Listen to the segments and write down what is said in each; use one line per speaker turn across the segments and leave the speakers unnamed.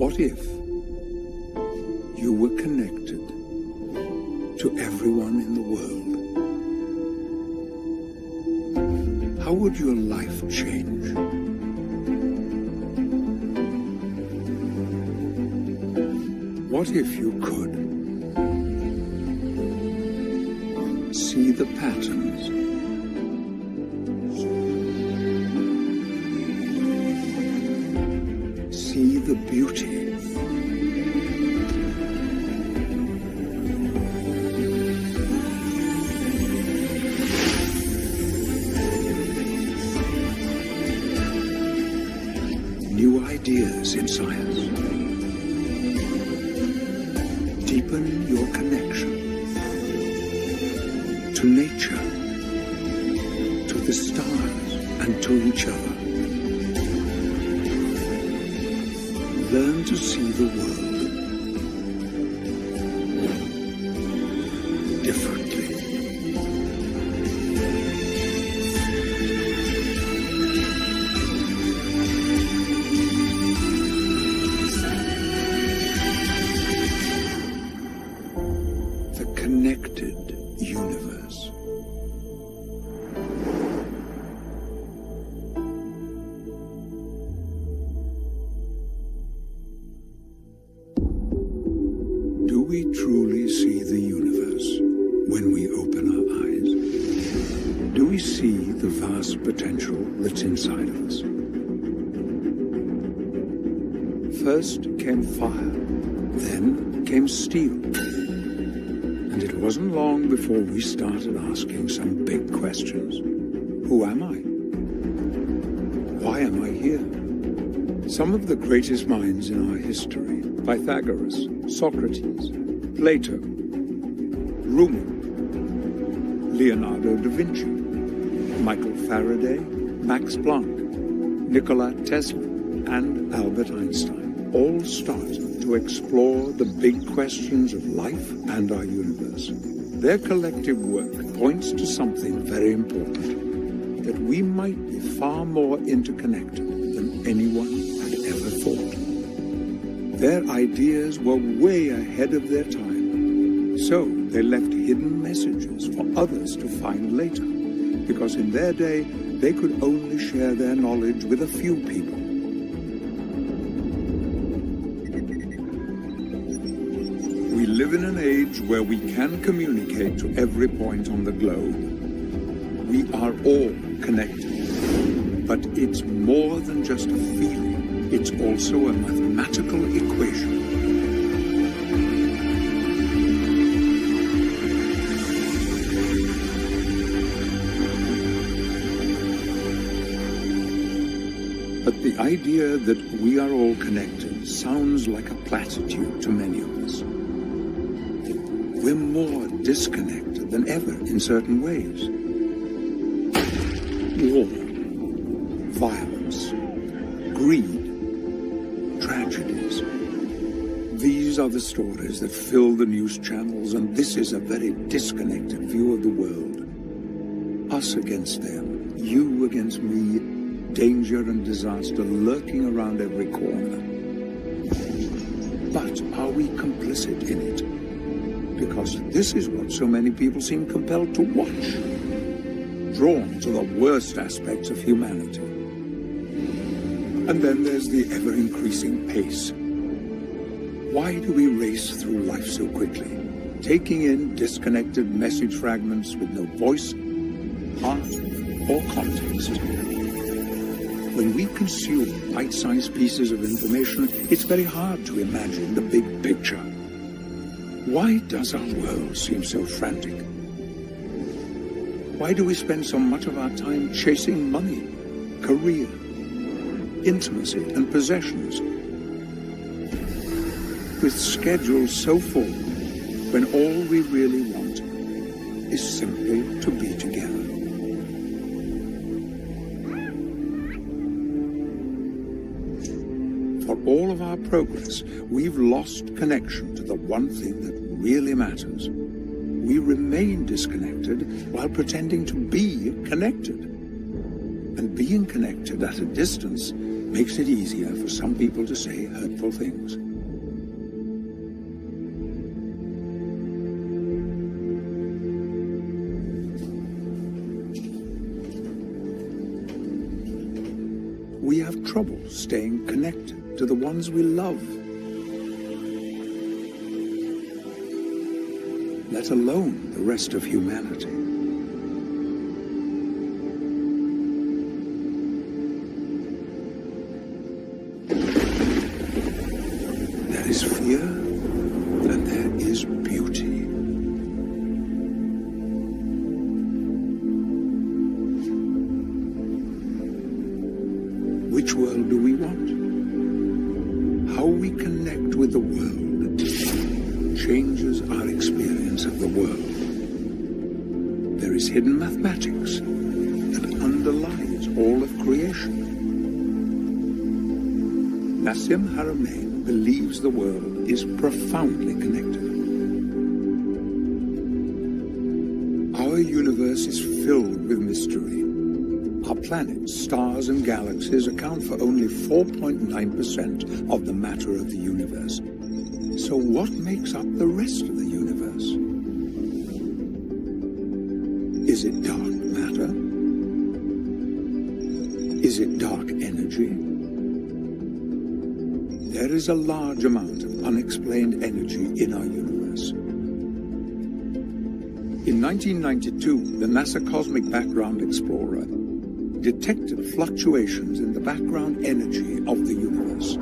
What if you were connected to everyone in the world? How would your life change? What if you could see the patterns, see the beauty, new ideas in science, deepen your connection to nature, to the stars, and to each other. Learn to see the world differently. The connected universe. Do we truly see the universe when we open our eyes? Do we see the vast potential that's inside of us? First came fire, then came steel. And it wasn't long before we started asking some big questions. Who am I? Why am I here? Some of the greatest minds in our history, Pythagoras, Socrates, Plato, Rumi, Leonardo da Vinci, Michael Faraday, Max Planck, Nikola Tesla, and Albert Einstein all started to explore the big questions of life and our universe. Their collective work points to something very important, that we might be far more interconnected than anyone had ever thought. Their ideas were way ahead of their time, so they left hidden messages for others to find later, because in their day, they could only share their knowledge with a few people. We live in an age where we can communicate to every point on the globe. We are all connected, but it's more than just a feeling. It's also a mathematical equation. But the idea that we are all connected sounds like a platitude to many of us. We're more disconnected than ever in certain ways. War, violence, greed, tragedies. These are the stories that fill the news channels, and this is a very disconnected view of the world. Us against them, you against me, danger and disaster lurking around every corner. But are we complicit in it? Because this is what so many people seem compelled to watch, drawn to the worst aspects of humanity. And then there's the ever-increasing pace. Why do we race through life so quickly, taking in disconnected message fragments with no voice, heart, or context? When we consume bite-sized pieces of information, it's very hard to imagine the big picture. Why does our world seem so frantic? Why do we spend so much of our time chasing money, career, intimacy, and possessions? With schedules so full, when all we really want is simply to be together. For all of our progress, we've lost connection to the one thing that really matters. We remain disconnected while pretending to be connected. And being connected at a distance makes it easier for some people to say hurtful things. We have trouble staying connected to the ones we love, let alone the rest of humanity. There is fear and there is beauty. Which world do we want? How we connect with the world changes our experience of the world. There is hidden mathematics that underlies all of creation. Nassim Haramein believes the world is profoundly connected. Our universe is filled with mystery. Our planets, stars and galaxies account for only 4.9% of the matter of the universe. So what makes up the rest of the universe? Is it dark matter? Is it dark energy? There is a large amount of unexplained energy in our universe. In 1992, the NASA Cosmic Background Explorer detected fluctuations in the background energy of the universe.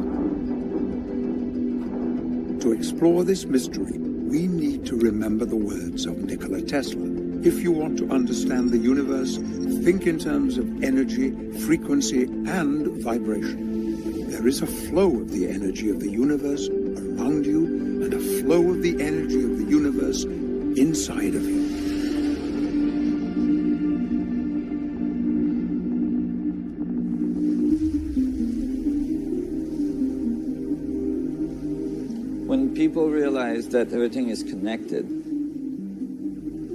To explore this mystery, we need to remember the words of Nikola Tesla. If you want to understand the universe, think in terms of energy, frequency, and vibration. There is a flow of the energy of the universe around you and a flow of the energy of the universe inside of you.
When people realize that everything is connected,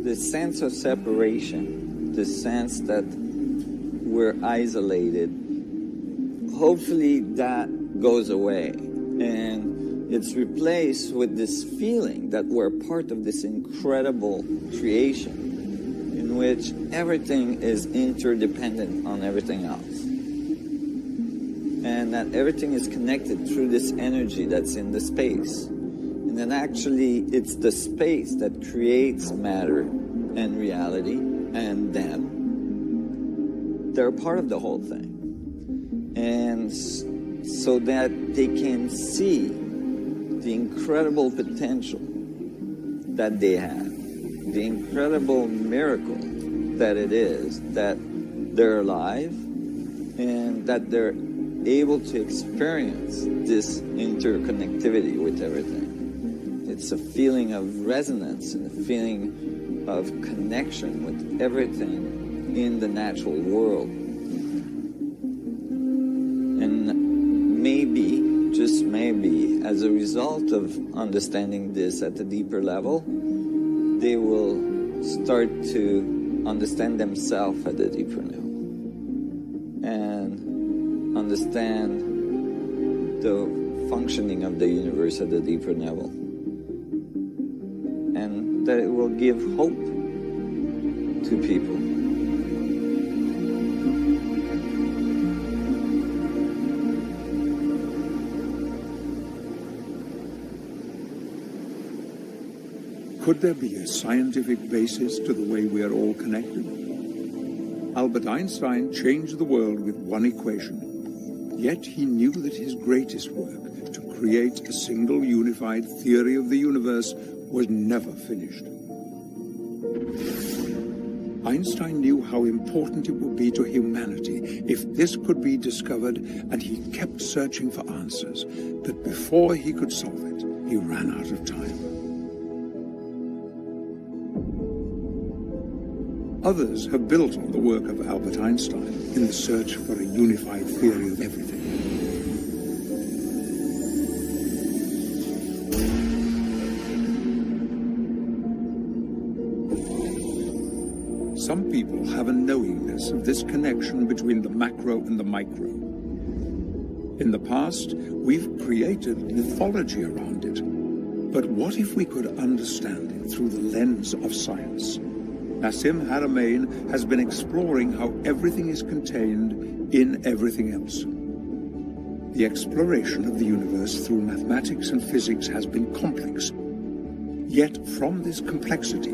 the sense of separation, the sense that we're isolated, hopefully that goes away. And it's replaced with this feeling that we're part of this incredible creation in which everything is interdependent on everything else. And that everything is connected through this energy that's in the space. And then actually it's the space that creates matter and reality, and them. They're a part of the whole thing. And so that they can see the incredible potential that they have, the incredible miracle that it is that they're alive and that they're able to experience this interconnectivity with everything. It's a feeling of resonance and a feeling of connection with everything in the natural world. And maybe, just maybe, as a result of understanding this at a deeper level, they will start to understand themselves at a deeper level. And understand the functioning of the universe at a deeper level. And that it will give hope to people.
Could there be a scientific basis to the way we are all connected? Albert Einstein changed the world with one equation. Yet he knew that his greatest work, to create a single unified theory of the universe, was never finished. Einstein knew how important it would be to humanity if this could be discovered, and he kept searching for answers. But before he could solve it, he ran out of time. Others have built on the work of Albert Einstein in the search for a unified theory of everything. Some people have a knowingness of this connection between the macro and the micro. In the past, we've created mythology around it. But what if we could understand it through the lens of science? Nassim Haramein has been exploring how everything is contained in everything else. The exploration of the universe through mathematics and physics has been complex. Yet from this complexity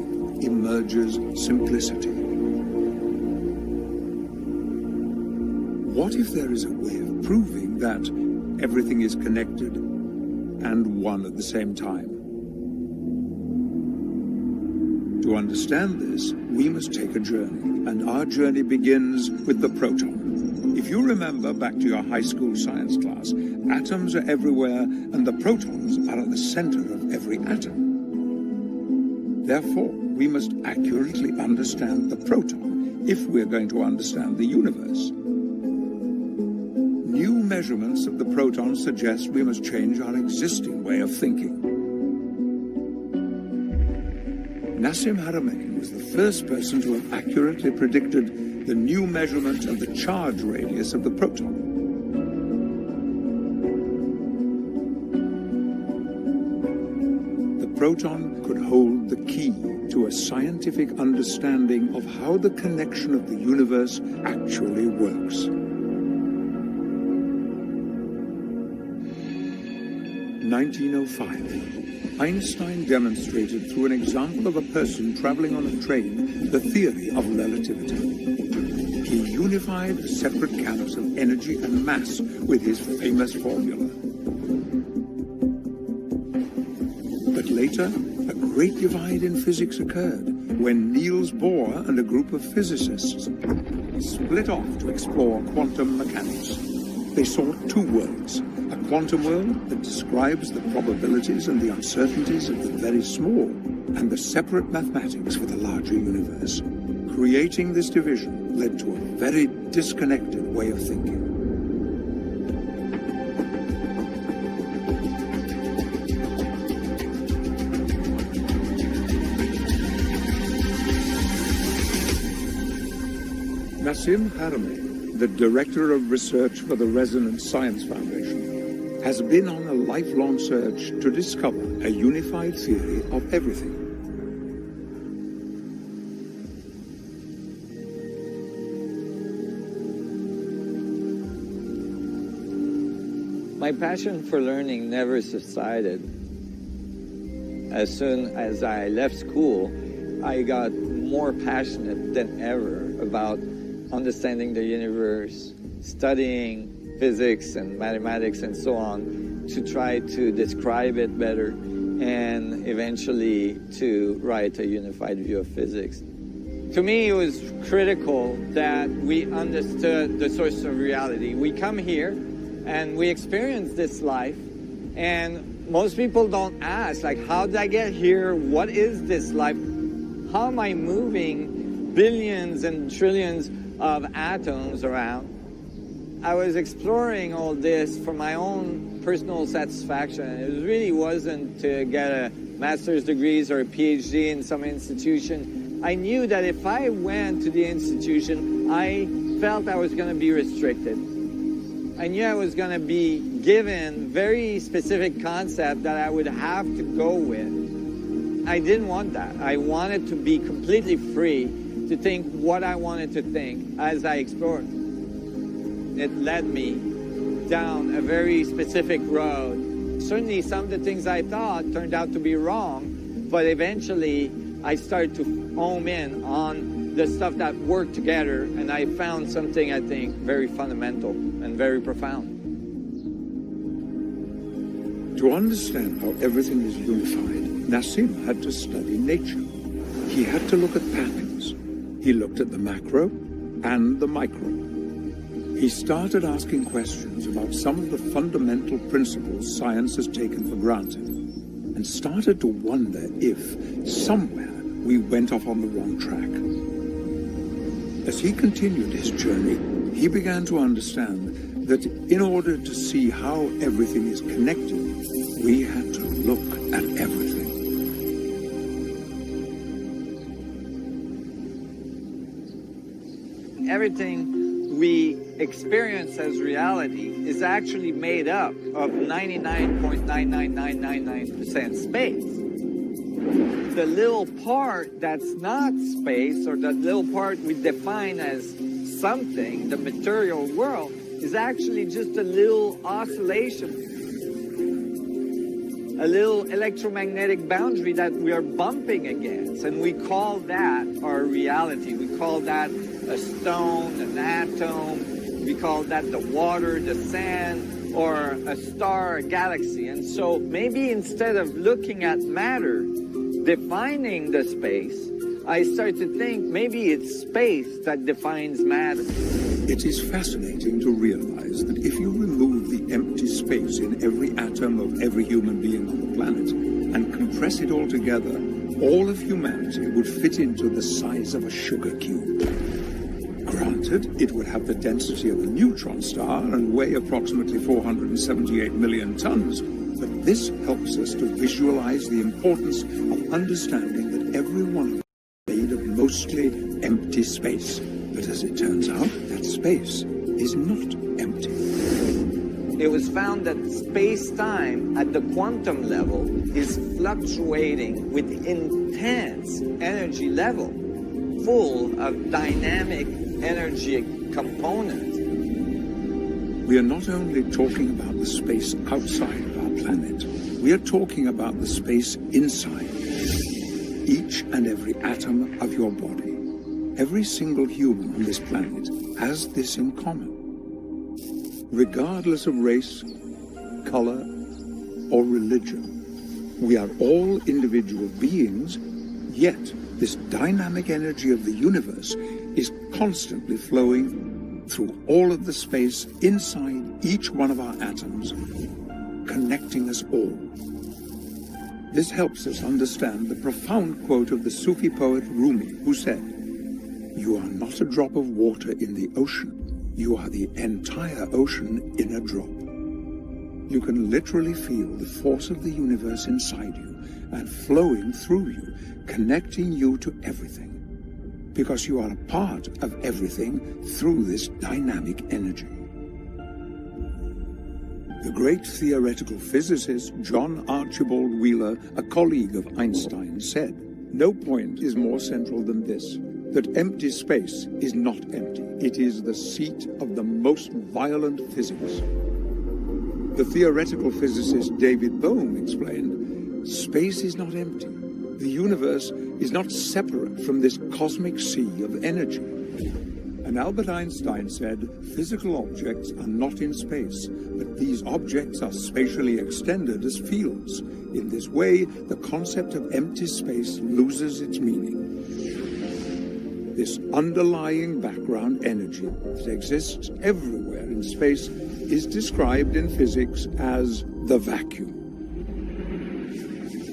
emerges simplicity. What if there is a way of proving that everything is connected and one at the same time? To understand this, we must take a journey, and our journey begins with the proton. If you remember back to your high school science class, atoms are everywhere and the protons are at the center of every atom. Therefore, we must accurately understand the proton if we're going to understand the universe. New measurements of the proton suggest we must change our existing way of thinking. Nassim Haramein was the first person to have accurately predicted the new measurement of the charge radius of the proton. The proton could hold the key to a scientific understanding of how the connection of the universe actually works. 1905. Einstein demonstrated through an example of a person traveling on a train the theory of relativity. He unified the separate camps of energy and mass with his famous formula. But later, a great divide in physics occurred when Niels Bohr and a group of physicists split off to explore quantum mechanics. They saw two worlds. A quantum world that describes the probabilities and the uncertainties of the very small, and the separate mathematics for the larger universe. Creating this division led to a very disconnected way of thinking. Nassim Haramein, the Director of Research for the Resonance Science Foundation, has been on a lifelong search to discover a unified theory of everything.
My passion for learning never subsided. As soon as I left school, I got more passionate than ever about understanding the universe, studying physics and mathematics and so on, to try to describe it better and eventually to write a unified view of physics. To me, it was critical that we understood the source of reality. We come here and we experience this life, and most people don't ask, like, how did I get here? What is this life? How am I moving billions and trillions of atoms around? I was exploring all this for my own personal satisfaction. It really wasn't to get a master's degrees or a PhD in some institution. I knew that if I went to the institution, I felt I was going to be restricted. I knew I was going to be given very specific concept that I would have to go with. I didn't want that. I wanted to be completely free to think what I wanted to think as I explored. It led me down a very specific road. Certainly some of the things I thought turned out to be wrong, but eventually I started to home in on the stuff that worked together, and I found something, I think, very fundamental and very profound.
To understand how everything is unified, Nassim had to study nature. He had to look at patterns. He looked at the macro and the micro. He started asking questions about some of the fundamental principles science has taken for granted, and started to wonder if, somewhere, we went off on the wrong track. As he continued his journey, he began to understand that in order to see how everything is connected, we had to look at everything.
Everything we experience as reality is actually made up of 99.99999% space. The little part that's not space, or the little part we define as something, the material world, is actually just a little oscillation, a little electromagnetic boundary that we are bumping against, and we call that our reality. We call that a stone, an atom, we call that the water, the sand, or a star, a galaxy. And so maybe instead of looking at matter, defining the space, I start to think maybe it's space that defines matter.
It is fascinating to realize that if you remove the empty space in every atom of every human being on the planet and compress it all together, all of humanity would fit into the size of a sugar cube. Granted, it would have the density of a neutron star and weigh approximately 478 million tons, but this helps us to visualize the importance of understanding that every one of us is made of mostly empty space. But as it turns out, that space is not empty.
It was found that space-time at the quantum level is fluctuating with intense energy level, full of dynamic energy components.
We are not only talking about the space outside of our planet, we are talking about the space inside each and every atom of your body. Every single human on this planet has this in common. Regardless of race, color, or religion, we are all individual beings, yet this dynamic energy of the universe is constantly flowing through all of the space inside each one of our atoms, connecting us all. This helps us understand the profound quote of the Sufi poet Rumi, who said, "You are not a drop of water in the ocean. You are the entire ocean in a drop." You can literally feel the force of the universe inside you and flowing through you, connecting you to everything, because you are a part of everything through this dynamic energy. The great theoretical physicist John Archibald Wheeler, a colleague of Einstein, said, "No point is more central than this, that empty space is not empty. It is the seat of the most violent physics." The theoretical physicist David Bohm explained, "Space is not empty. The universe is not separate from this cosmic sea of energy." And Albert Einstein said, "Physical objects are not in space, but these objects are spatially extended as fields. In this way, the concept of empty space loses its meaning." This underlying background energy that exists everywhere in space is described in physics as the vacuum.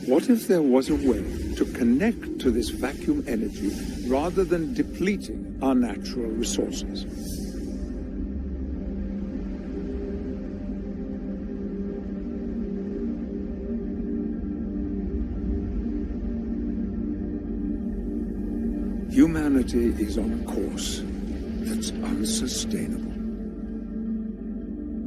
What if there was a way to connect to this vacuum energy rather than depleting our natural resources? Humanity is on a course that's unsustainable.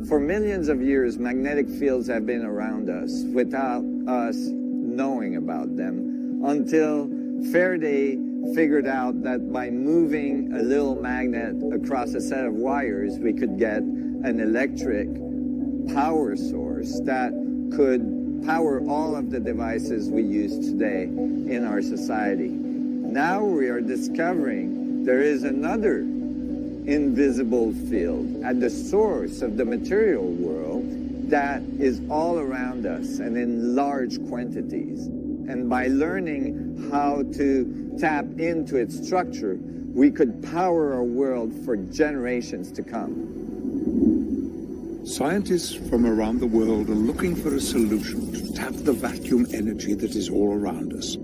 For millions of years, magnetic fields have been around us without us knowing about them, until Faraday figured out that by moving a little magnet across a set of wires, we could get an electric power source that could power all of the devices we use today in our society. Now we are discovering there is another invisible field at the source of the material world that is all around us and in large quantities. And by learning how to tap into its structure, we could power our world for generations to come.
Scientists from around the world are looking for a solution to tap the vacuum energy that is all around us.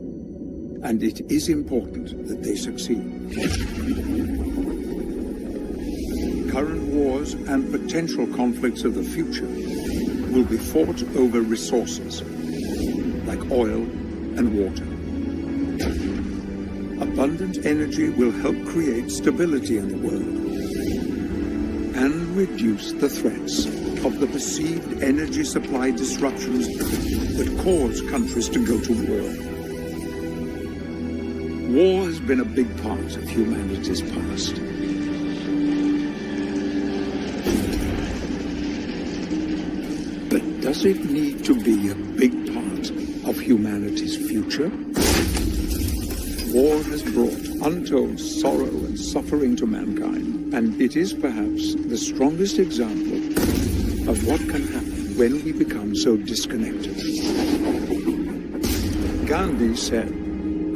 And it is important that they succeed. Current wars and potential conflicts of the future will be fought over resources like oil and water. Abundant energy will help create stability in the world. and reduce the threats of the perceived energy supply disruptions that cause countries to go to war. War has been a big part of humanity's past. But does it need to be a big part of humanity's future? War has brought untold sorrow and suffering to mankind, and it is perhaps the strongest example of what can happen when we become so disconnected. Gandhi said,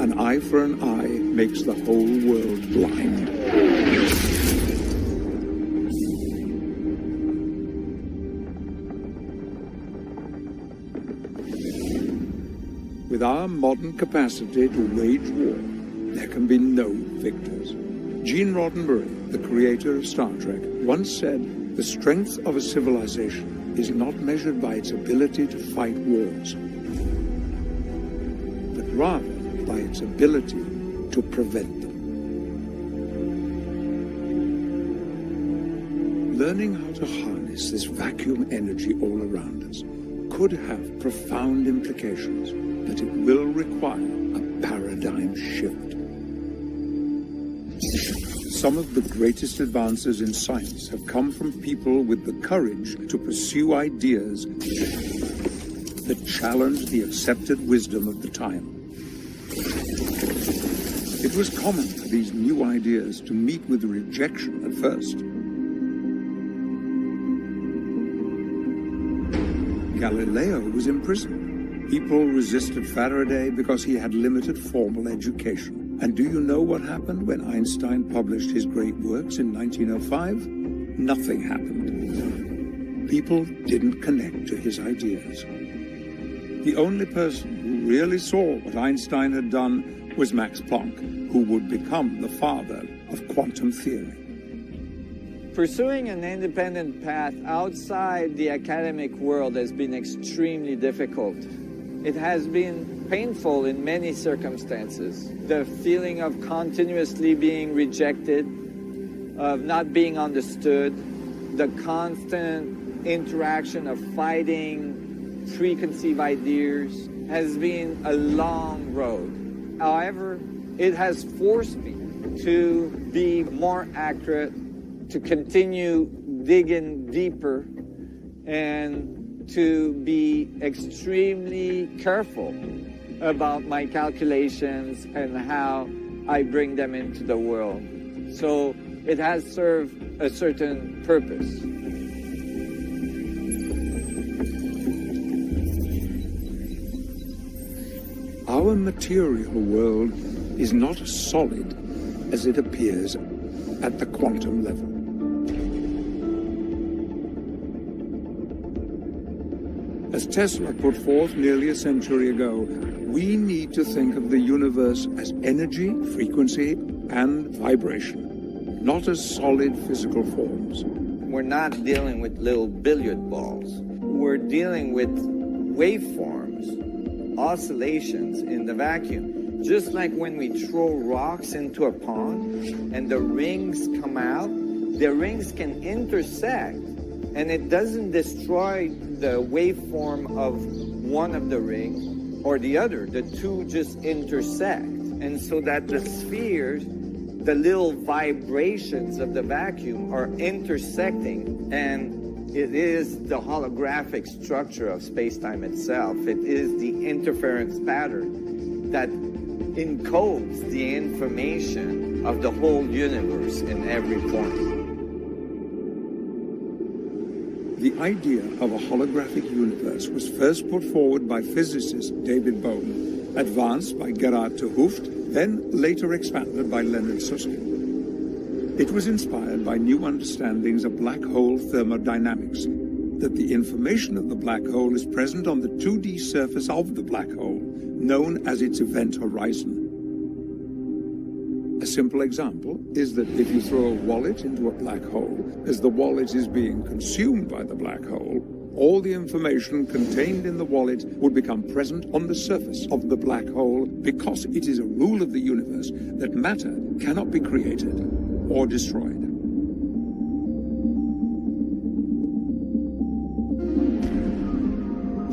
"An eye for an eye makes the whole world blind." With our modern capacity to wage war, there can be no victors. Gene Roddenberry, the creator of Star Trek, once said, "The strength of a civilization is not measured by its ability to fight wars, but rather by its ability to prevent them." Learning how to harness this vacuum energy all around us could have profound implications, but it will require a paradigm shift. Some of the greatest advances in science have come from people with the courage to pursue ideas that challenge the accepted wisdom of the time. It was common for these new ideas to meet with rejection at first. Galileo was imprisoned. People resisted Faraday because he had limited formal education. And do you know what happened when Einstein published his great works in 1905? Nothing happened. People didn't connect to his ideas. The only person who really saw what Einstein had done was Max Planck, who would become the father of quantum theory.
Pursuing an independent path outside the academic world has been extremely difficult. It has been painful in many circumstances. The feeling of continuously being rejected, of not being understood, the constant interaction of fighting preconceived ideas has been a long road. However, it has forced me to be more accurate, to continue digging deeper, and to be extremely careful about my calculations and how I bring them into the world. So it has served a certain purpose.
Our material world is not as solid as it appears at the quantum level. As Tesla put forth nearly a century ago, we need to think of the universe as energy, frequency, and vibration, not as solid physical forms.
We're not dealing with little billiard balls. We're dealing with waveforms, oscillations in the vacuum. Just like when we throw rocks into a pond and the rings come out, the rings can intersect, and it doesn't destroy the waveform of one of the rings or the other. The two just intersect. And so that the spheres, the little vibrations of the vacuum are intersecting, and it is the holographic structure of space-time itself. It is the interference pattern that encodes the information of the whole universe in every point.
The idea of a holographic universe was first put forward by physicist David Bohm, advanced by Gerard de Hooft, then later expanded by Leonard Susskind. It was inspired by new understandings of black hole thermodynamics, that the information of the black hole is present on the 2D surface of the black hole, known as its event horizon. A simple example is that if you throw a wallet into a black hole, as the wallet is being consumed by the black hole, all the information contained in the wallet would become present on the surface of the black hole, because it is a rule of the universe that matter cannot be created or destroyed.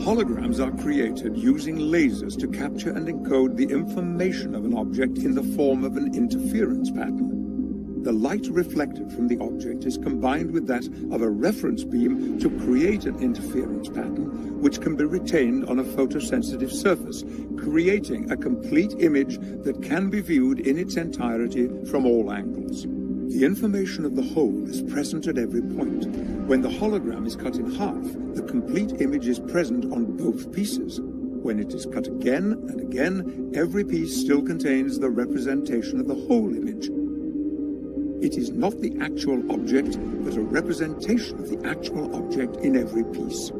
Holograms are created using lasers to capture and encode the information of an object in the form of an interference pattern. The light reflected from the object is combined with that of a reference beam to create an interference pattern which can be retained on a photosensitive surface, creating a complete image that can be viewed in its entirety from all angles. The information of the whole is present at every point. When the hologram is cut in half, the complete image is present on both pieces. When it is cut again and again, every piece still contains the representation of the whole image. It is not the actual object, but a representation of the actual object in every piece.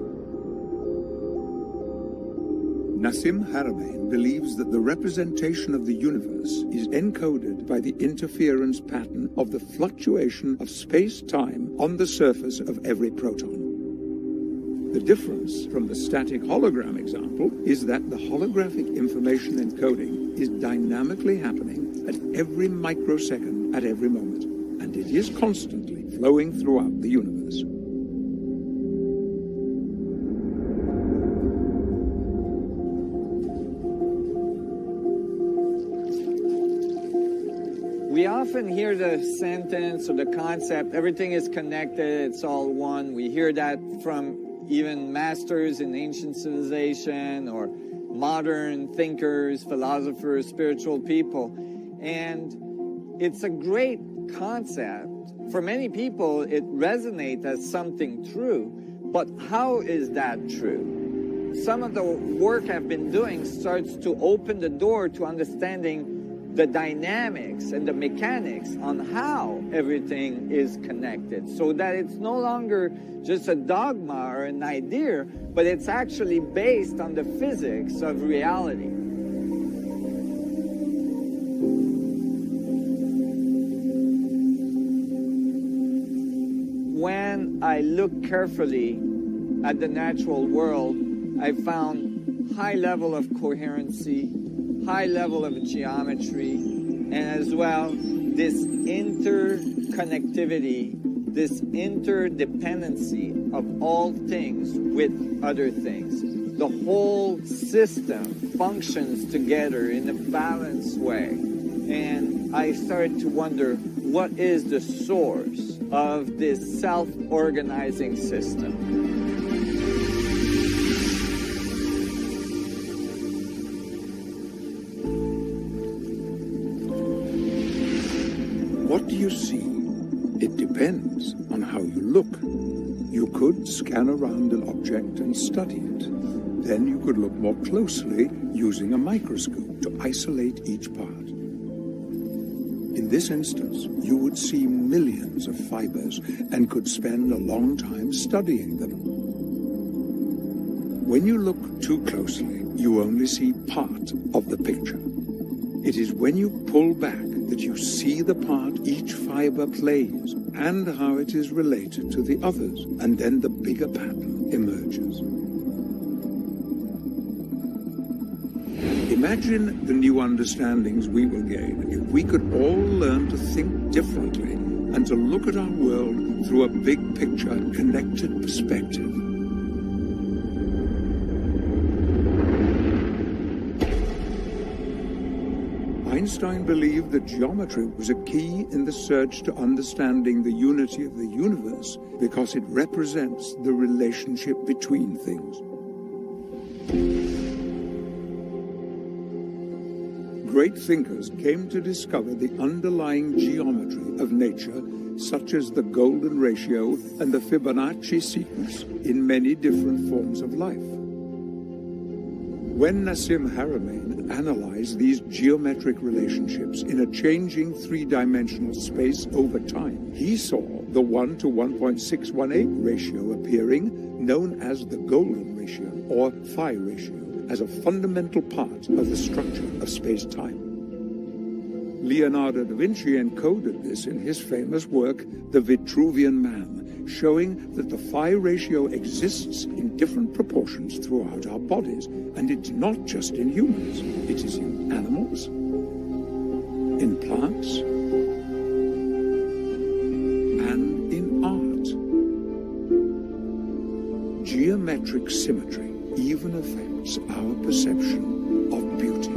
Nassim Haramein believes that the representation of the universe is encoded by the interference pattern of the fluctuation of space-time on the surface of every proton. The difference from the static hologram example is that the holographic information encoding is dynamically happening at every microsecond at every moment, and it is constantly flowing throughout the universe.
We often hear the sentence or the concept, everything is connected, it's all one. We hear that from even masters in ancient civilization or modern thinkers, philosophers, spiritual people. And it's a great concept. For many people, it resonates as something true. But how is that true? Some of the work I've been doing starts to open the door to understanding the dynamics and the mechanics on how everything is connected, so that it's no longer just a dogma or an idea, but it's actually based on the physics of reality. When I look carefully at the natural world, I found high level of coherency, high level of geometry, and as well this interconnectivity, this interdependency of all things with other things. The whole system functions together in a balanced way. And I started to wonder, what is the source of this self-organizing system?
What do you see? It depends on how you look. You could scan around an object and study it. Then you could look more closely using a microscope to isolate each part. In this instance, you would see millions of fibers and could spend a long time studying them. When you look too closely, you only see part of the picture. It is when you pull back that you see the part each fiber plays and how it is related to the others, and then the bigger pattern emerges. Imagine the new understandings we will gain if we could all learn to think differently and to look at our world through a big picture, connected perspective. Einstein believed that geometry was a key in the search to understanding the unity of the universe because it represents the relationship between things. Great thinkers came to discover the underlying geometry of nature, such as the golden ratio and the Fibonacci sequence in many different forms of life. When Nassim Haramein analyzed these geometric relationships in a changing three-dimensional space over time, he saw the 1 to 1.618 ratio appearing, known as the golden ratio or phi ratio, as a fundamental part of the structure of space-time. Leonardo da Vinci encoded this in his famous work, The Vitruvian Man, showing that the phi ratio exists in different proportions throughout our bodies, and it's not just in humans. It is in animals, in plants, and in art. Geometric symmetry, even affects our perception of beauty.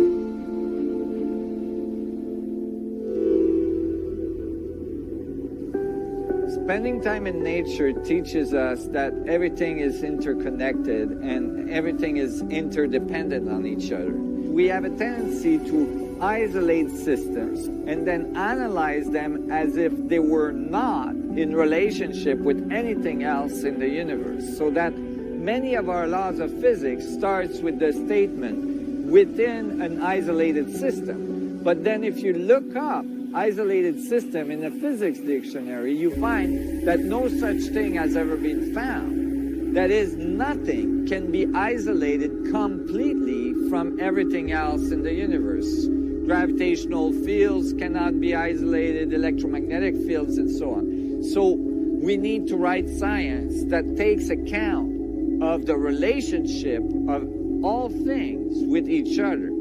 Spending time in nature teaches us that everything is interconnected and everything is interdependent on each other. We have a tendency to isolate systems and then analyze them as if they were not in relationship with anything else in the universe. So that many of our laws of physics starts with the statement within an isolated system. But then if you look up isolated system in the physics dictionary, you find that no such thing has ever been found. That is, nothing can be isolated completely from everything else in the universe. Gravitational fields cannot be isolated, electromagnetic fields, and so on. So we need to write science that takes account of the relationship of all things with each other.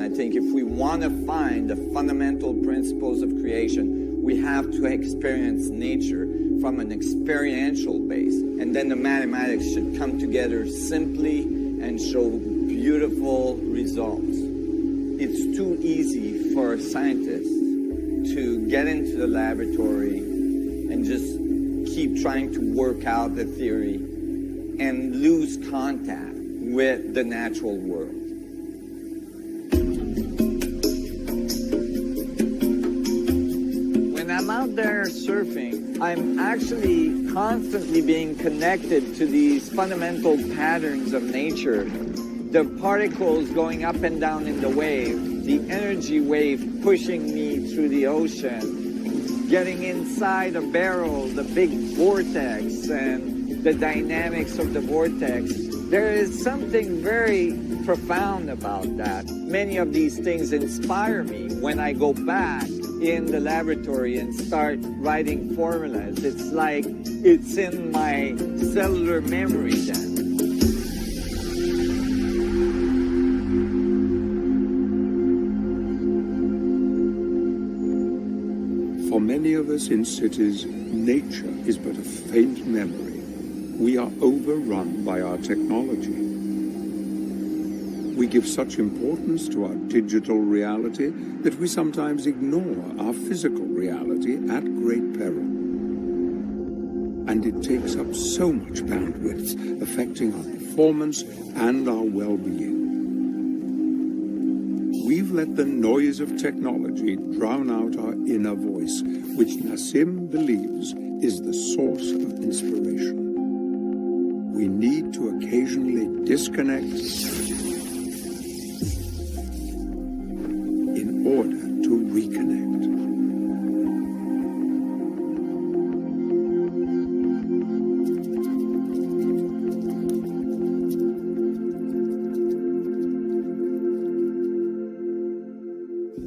I think if we want to find the fundamental principles of creation, we have to experience nature from an experiential base. And then the mathematics should come together simply and show beautiful results. It's too easy for scientists to get into the laboratory and just keep trying to work out the theory and lose contact with the natural world. When I'm out there surfing, I'm actually constantly being connected to these fundamental patterns of nature. The particles going up and down in the wave, the energy wave pushing me through the ocean, getting inside a barrel, the big vortex, and the dynamics of the vortex. There is something very profound about that. Many of these things inspire me when I go back in the laboratory and start writing formulas. It's like it's in my cellular memory then.
For many of us in cities, nature is but a faint memory. We are overrun by our technology. We give such importance to our digital reality that we sometimes ignore our physical reality at great peril. And it takes up so much bandwidth, affecting our performance and our well-being. We've let the noise of technology drown out our inner voice, which Nassim believes is the source of inspiration. We need to occasionally disconnect in order to reconnect.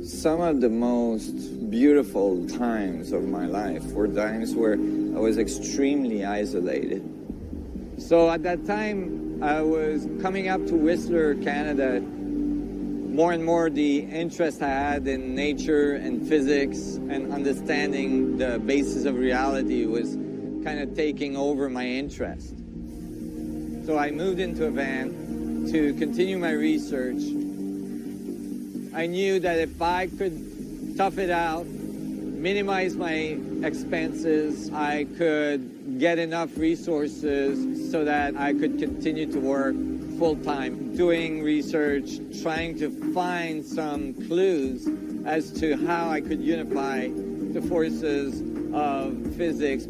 Some of the most beautiful times of my life were times where I was extremely isolated. So at that time, I was coming up to Whistler, Canada. More and more the interest I had in nature and physics and understanding the basis of reality was kind of taking over my interest. So I moved into a van to continue my research. I knew that if I could tough it out, minimize my expenses, I could get enough resources so that I could continue to work full-time, doing research, trying to find some clues as to how I could unify the forces of physics.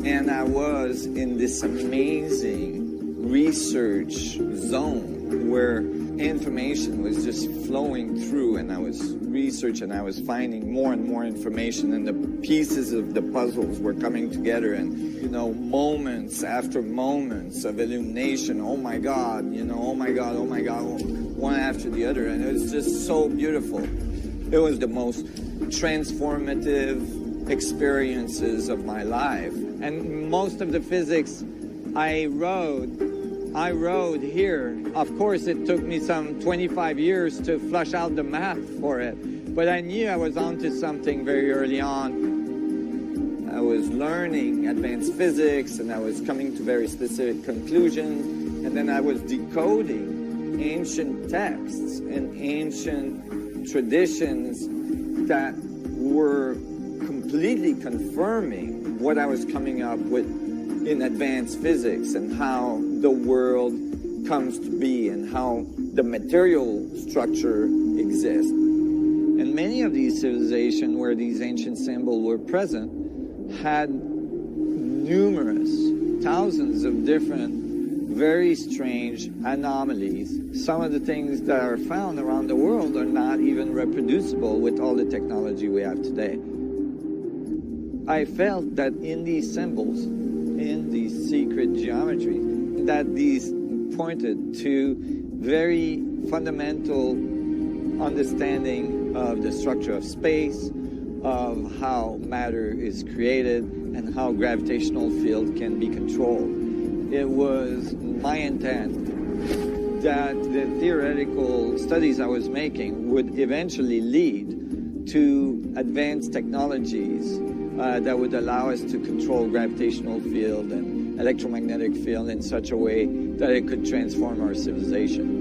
And I was in this amazing research zone where information was just flowing through, and I was researching, I was finding more and more information, and the pieces of the puzzles were coming together, and, you know, moments after moments of illumination. Oh my God, you know, oh my God, one after the other, and it was just so beautiful. It was the most transformative experiences of my life, and most of the physics I wrote here. Of course, it took me some 25 years to flush out the math for it, but I knew I was onto something very early on. I I was learning advanced physics, and I was coming to very specific conclusions, and then I was decoding ancient texts and ancient traditions that were completely confirming what I was coming up with in advanced physics and how the world comes to be and how the material structure exists. And many of these civilizations where these ancient symbols were present had numerous, thousands of different, very strange anomalies. Some of the things that are found around the world are not even reproducible with all the technology we have today. I felt that in these symbols, in these secret geometries, that these pointed to very fundamental understanding of the structure of space, of how matter is created, and how gravitational field can be controlled. It was my intent that the theoretical studies I was making would eventually lead to advanced technologies that would allow us to control gravitational field and electromagnetic field in such a way that it could transform our civilization.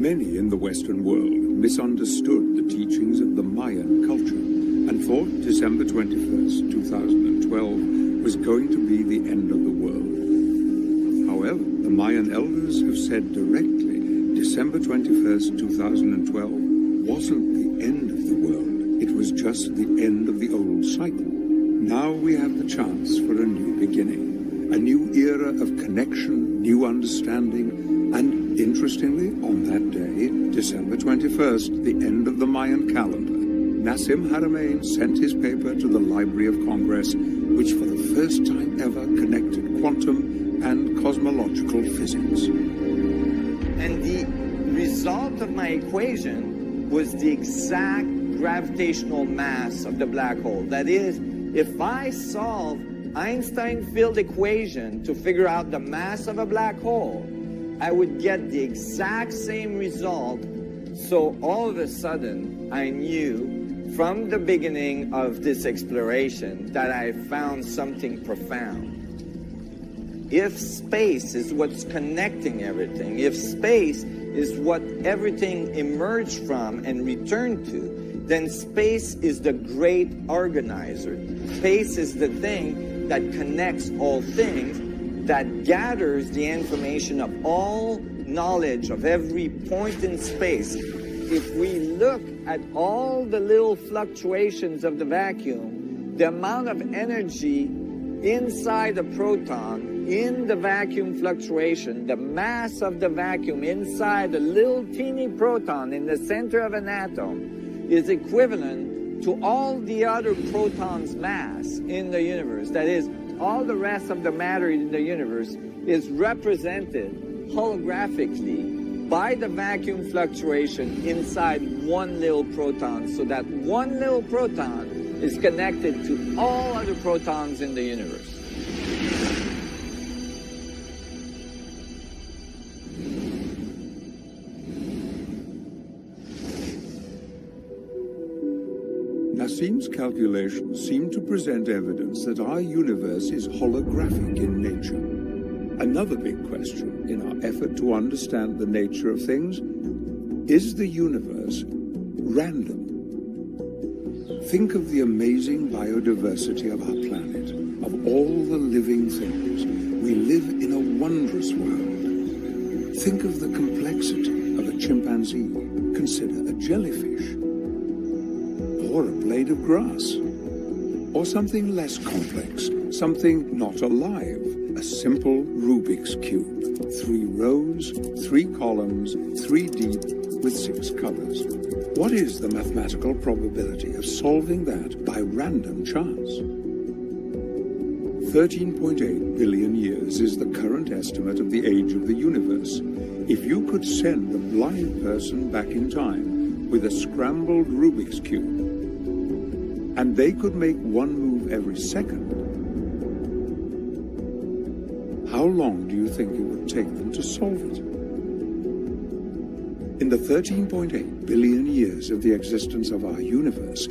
Many in the Western world misunderstood the teachings of the Mayan culture and thought December 21st, 2012 was going to be the end of the world. However, the Mayan elders have said directly December 21st, 2012 wasn't the end of the world. It was just the end of the old cycle. Now we have the chance for a new beginning, a new era of connection, new understanding, and interestingly, on that day, December 21st, the end of the Mayan calendar, Nassim Haramein sent his paper to the Library of Congress, which for the first time ever connected quantum and cosmological physics.
And the result of my equation was the exact gravitational mass of the black hole. That is, if I solve Einstein field equation to figure out the mass of a black hole, I would get the exact same result. So all of a sudden, I knew from the beginning of this exploration that I found something profound. If space is what's connecting everything, if space is what everything emerged from and returned to, then space is the great organizer. Space is the thing that connects all things, that gathers the information of all knowledge of every point in space. If we look at all the little fluctuations of the vacuum, the amount of energy inside a proton, in the vacuum fluctuation, the mass of the vacuum inside a little teeny proton in the center of an atom is equivalent to all the other protons' mass in the universe. That is, all the rest of the matter in the universe is represented holographically by the vacuum fluctuation inside one little proton, so that one little proton is connected to all other protons in the universe.
Nassim's calculations seem to present evidence that our universe is holographic in nature. Another big question in our effort to understand the nature of things: is the universe random? Think of the amazing biodiversity of our planet, of all the living things. We live in a wondrous world. Think of the complexity of a chimpanzee. Consider a jellyfish, or a blade of grass, or something less complex, something not alive. A simple Rubik's Cube. 3 rows, 3 columns, 3 deep, with 6 colors. What is the mathematical probability of solving that by random chance? 13.8 billion years is the current estimate of the age of the universe. If you could send a blind person back in time with a scrambled Rubik's Cube, and they could make one move every second, how long do you think it would take them to solve it? In the 13.8 billion years of the existence of our universe,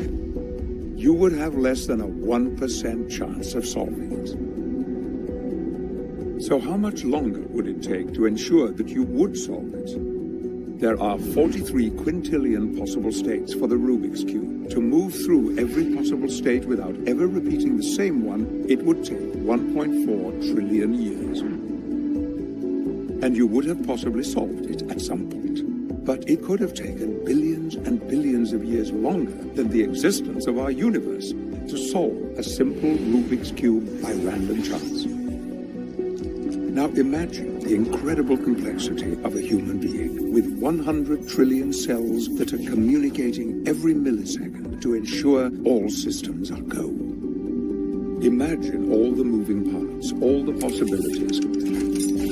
you would have less than a 1% chance of solving it. So how much longer would it take to ensure that you would solve it? There are 43 quintillion possible states for the Rubik's Cube. To move through every possible state without ever repeating the same one, it would take 1.4 trillion years. And you would have possibly solved it at some point. But it could have taken billions and billions of years longer than the existence of our universe to solve a simple Rubik's Cube by random chance. Now imagine the incredible complexity of a human being with 100 trillion cells that are communicating every millisecond to ensure all systems are go. Imagine all the moving parts, all the possibilities.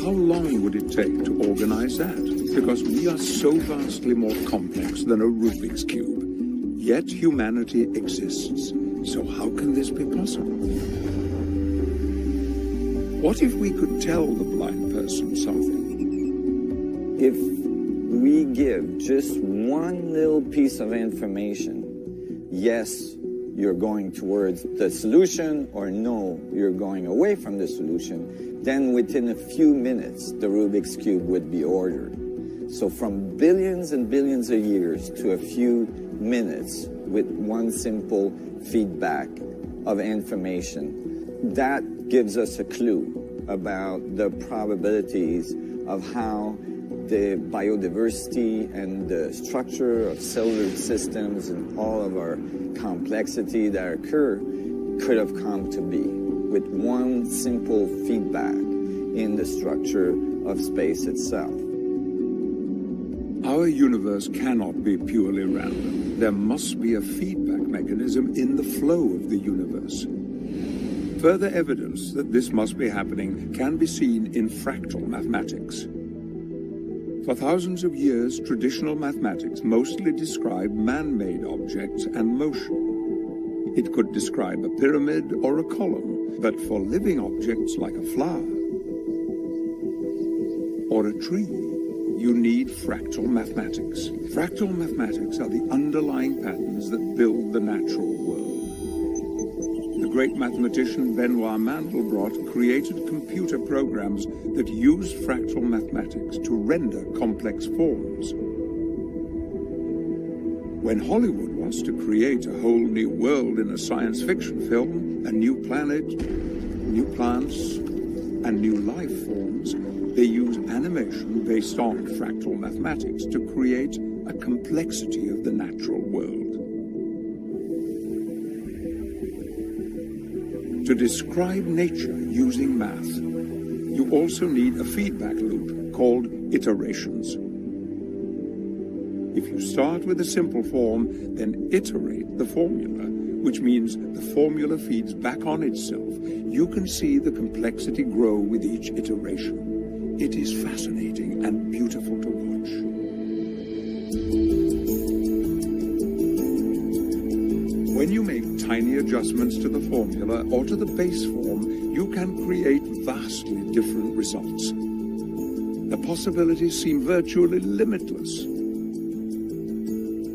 How long would it take to organize that? Because we are so vastly more complex than a Rubik's Cube. Yet humanity exists. So how can this be possible? What if we could tell the blind person something?
If we give just one little piece of information, yes, you're going towards the solution, or no, you're going away from the solution, then within a few minutes, the Rubik's Cube would be ordered. So from billions and billions of years to a few minutes with one simple feedback of information, that gives us a clue about the probabilities of how the biodiversity and the structure of cellular systems and all of our complexity that occur could have come to be with one simple feedback in the structure of space itself.
Our universe cannot be purely random. There must be a feedback mechanism in the flow of the universe. Further evidence that this must be happening can be seen in fractal mathematics. For thousands of years, traditional mathematics mostly described man-made objects and motion. It could describe a pyramid or a column, but for living objects like a flower or a tree, you need fractal mathematics. Fractal mathematics are the underlying patterns that build the natural world. The great mathematician Benoit Mandelbrot created computer programs that used fractal mathematics to render complex forms. When Hollywood wants to create a whole new world in a science fiction film, a new planet, new plants, and new life forms, they use animation based on fractal mathematics to create a complexity of the natural world. To describe nature using math, you also need a feedback loop called iterations. If you start with a simple form, then iterate the formula, which means the formula feeds back on itself. You can see the complexity grow with each iteration. It is fascinating and beautiful to watch. When you make tiny adjustments to the formula or to the base form, you can create vastly different results. The possibilities seem virtually limitless.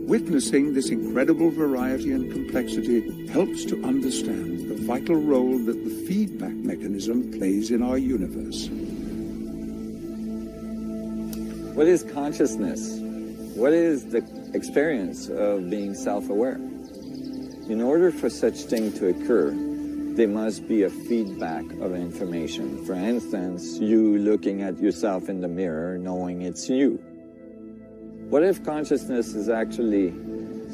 Witnessing this incredible variety and complexity helps to understand the vital role that the feedback mechanism plays in our universe.
What is consciousness? What is the experience of being self-aware? In order for such thing to occur, there must be a feedback of information. For instance, you looking at yourself in the mirror, knowing it's you. What if consciousness is actually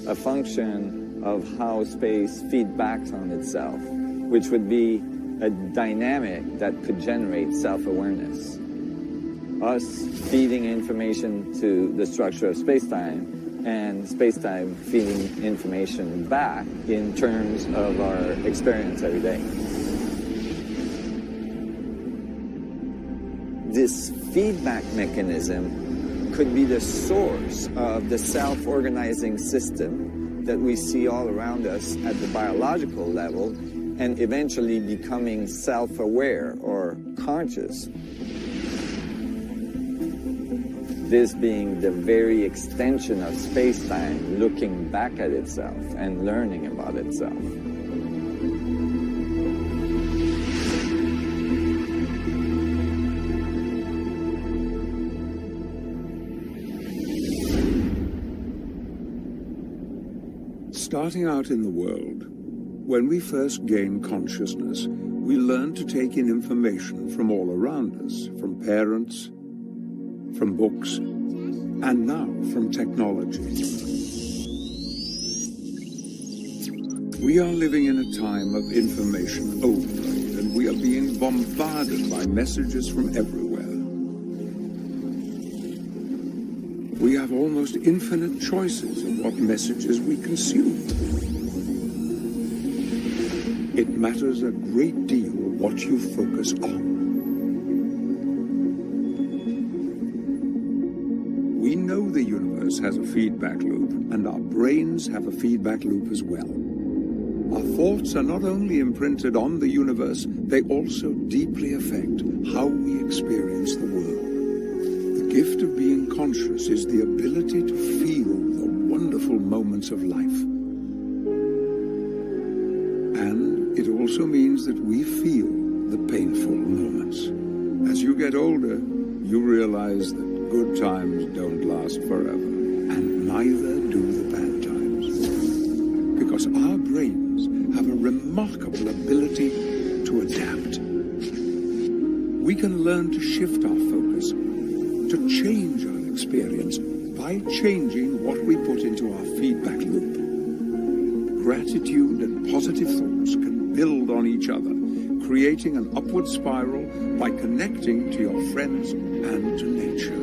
a function of how space feedbacks on itself, which would be a dynamic that could generate self-awareness? Us feeding information to the structure of space-time, and space-time feeding information back in terms of our experience every day. This feedback mechanism could be the source of the self-organizing system that we see all around us at the biological level, and eventually becoming self-aware or conscious. this being the very extension of space-time, looking back at itself and learning about itself.
Starting out in the world, when we first gain consciousness, we learn to take in information from all around us, from parents, from books, and now from technology. We are living in a time of information overload, and we are being bombarded by messages from everywhere. We have almost infinite choices of what messages we consume. It matters a great deal what you focus on. We know the universe has a feedback loop, and our brains have a feedback loop as well. Our thoughts are not only imprinted on the universe, they also deeply affect how we experience the world. The gift of being conscious is the ability to feel the wonderful moments of life. And it also means that we feel the painful moments. As you get older, you realize that good times don't last forever, and neither do the bad times. Because our brains have a remarkable ability to adapt. We can learn to shift our focus, to change our experience by changing what we put into our feedback loop. Gratitude and positive thoughts can build on each other, creating an upward spiral by connecting to your friends and to nature.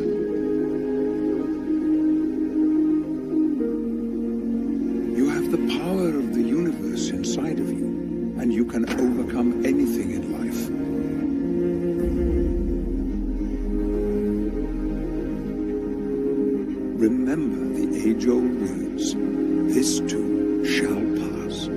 You have the power of the universe inside of you, and you can overcome anything in life. Remember the age-old words, this too shall pass.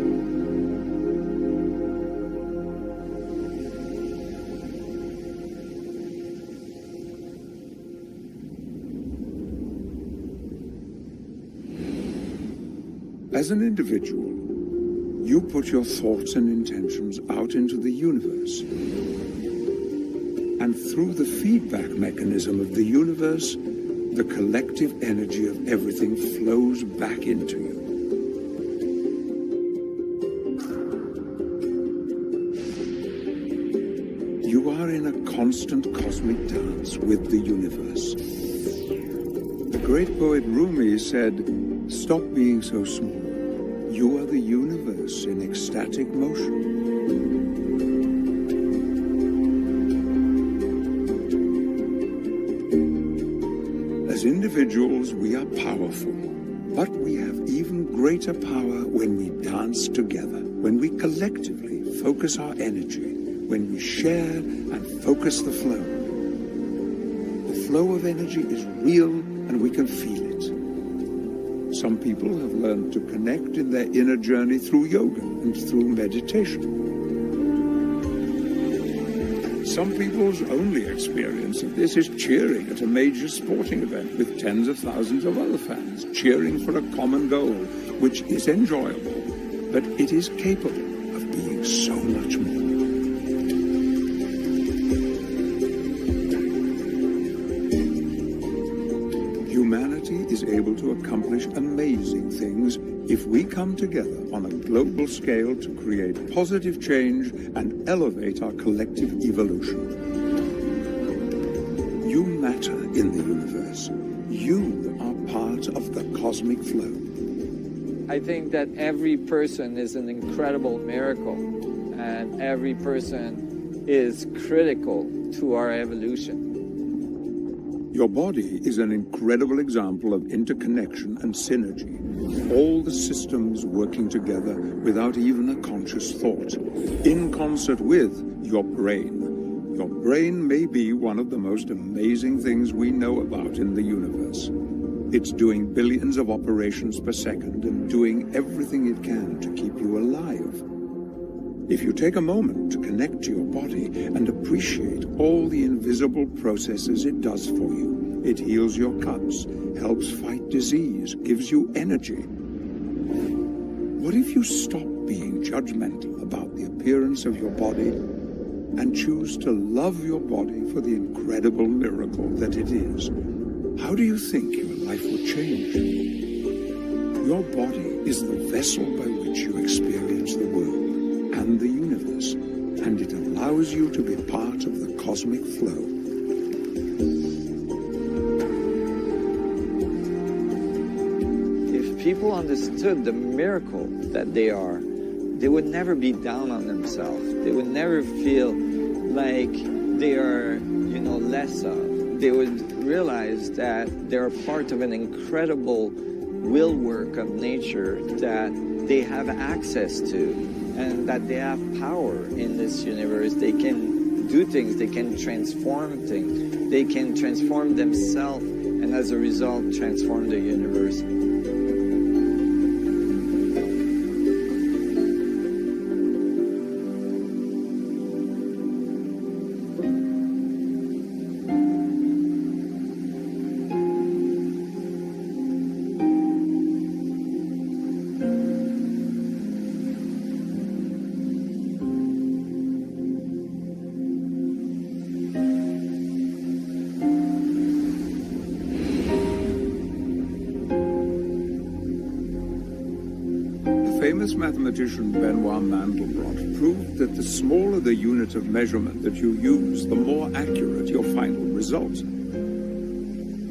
As an individual, you put your thoughts and intentions out into the universe. And through the feedback mechanism of the universe, the collective energy of everything flows back into you. You are in a constant cosmic dance with the universe. The great poet Rumi said, "Stop being so small. You are the universe in ecstatic motion." As individuals, we are powerful, but we have even greater power when we dance together, when we collectively focus our energy, when we share and focus the flow. The flow of energy is real and we can feel it. Some people have learned to connect in their inner journey through yoga and through meditation. Some people's only experience of this is cheering at a major sporting event with tens of thousands of other fans, cheering for a common goal, which is enjoyable, but it is capable of being so much more. Humanity is able to accomplish amazing things if we come together on a global scale to create positive change and elevate our collective evolution. You matter in the universe. You are part of the cosmic flow.
I think that every person is an incredible miracle, and every person is critical to our evolution.
Your body is an incredible example of interconnection and synergy. All the systems working together without even a conscious thought, in concert with your brain. Your brain may be one of the most amazing things we know about in the universe. It's doing billions of operations per second and doing everything it can to keep you alive. If you take a moment to connect to your body and appreciate all the invisible processes it does for you, It heals your cuts, helps fight disease, gives you energy. What if you stop being judgmental about the appearance of your body and choose to love your body for the incredible miracle that it is? How do you think your life would change? Your body is the vessel by which you experience the world and the universe, and it allows you to be part of the cosmic flow.
If people understood the miracle that they are, they would never be down on themselves. They would never feel like they are, less of. They would realize that they're part of an incredible will work of nature that they have access to, and that they have power in this universe. They can do things, they can transform things, they can transform themselves, and as a result transform the universe.
Famous mathematician Benoit Mandelbrot proved that the smaller the unit of measurement that you use, the more accurate your final result.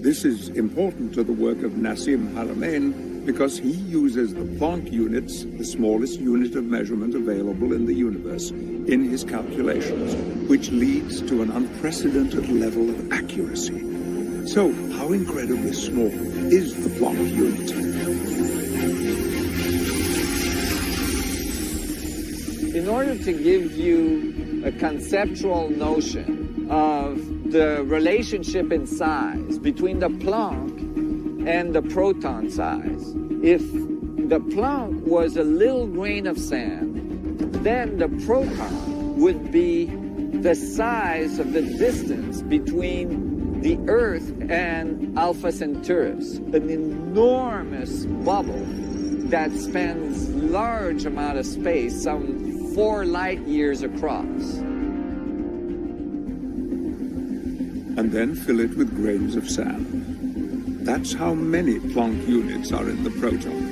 This is important to the work of Nassim Haramein because he uses the Planck units, the smallest unit of measurement available in the universe, in his calculations, which leads to an unprecedented level of accuracy. So, how incredibly small is the Planck unit?
In order to give you a conceptual notion of the relationship in size between the Planck and the proton size, if the Planck was a little grain of sand, then the proton would be the size of the distance between the Earth and Alpha Centaurus, an enormous bubble that spans large amount of space, some 4 light years across.
And then fill it with grains of sand. That's how many Planck units are in the proton.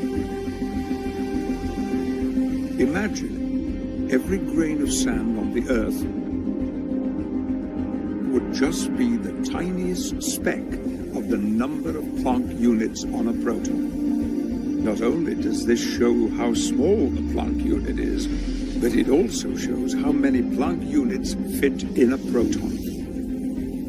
Imagine every grain of sand on the Earth would just be the tiniest speck of the number of Planck units on a proton. Not only does this show how small the Planck unit is, but it also shows how many Planck units fit in a proton.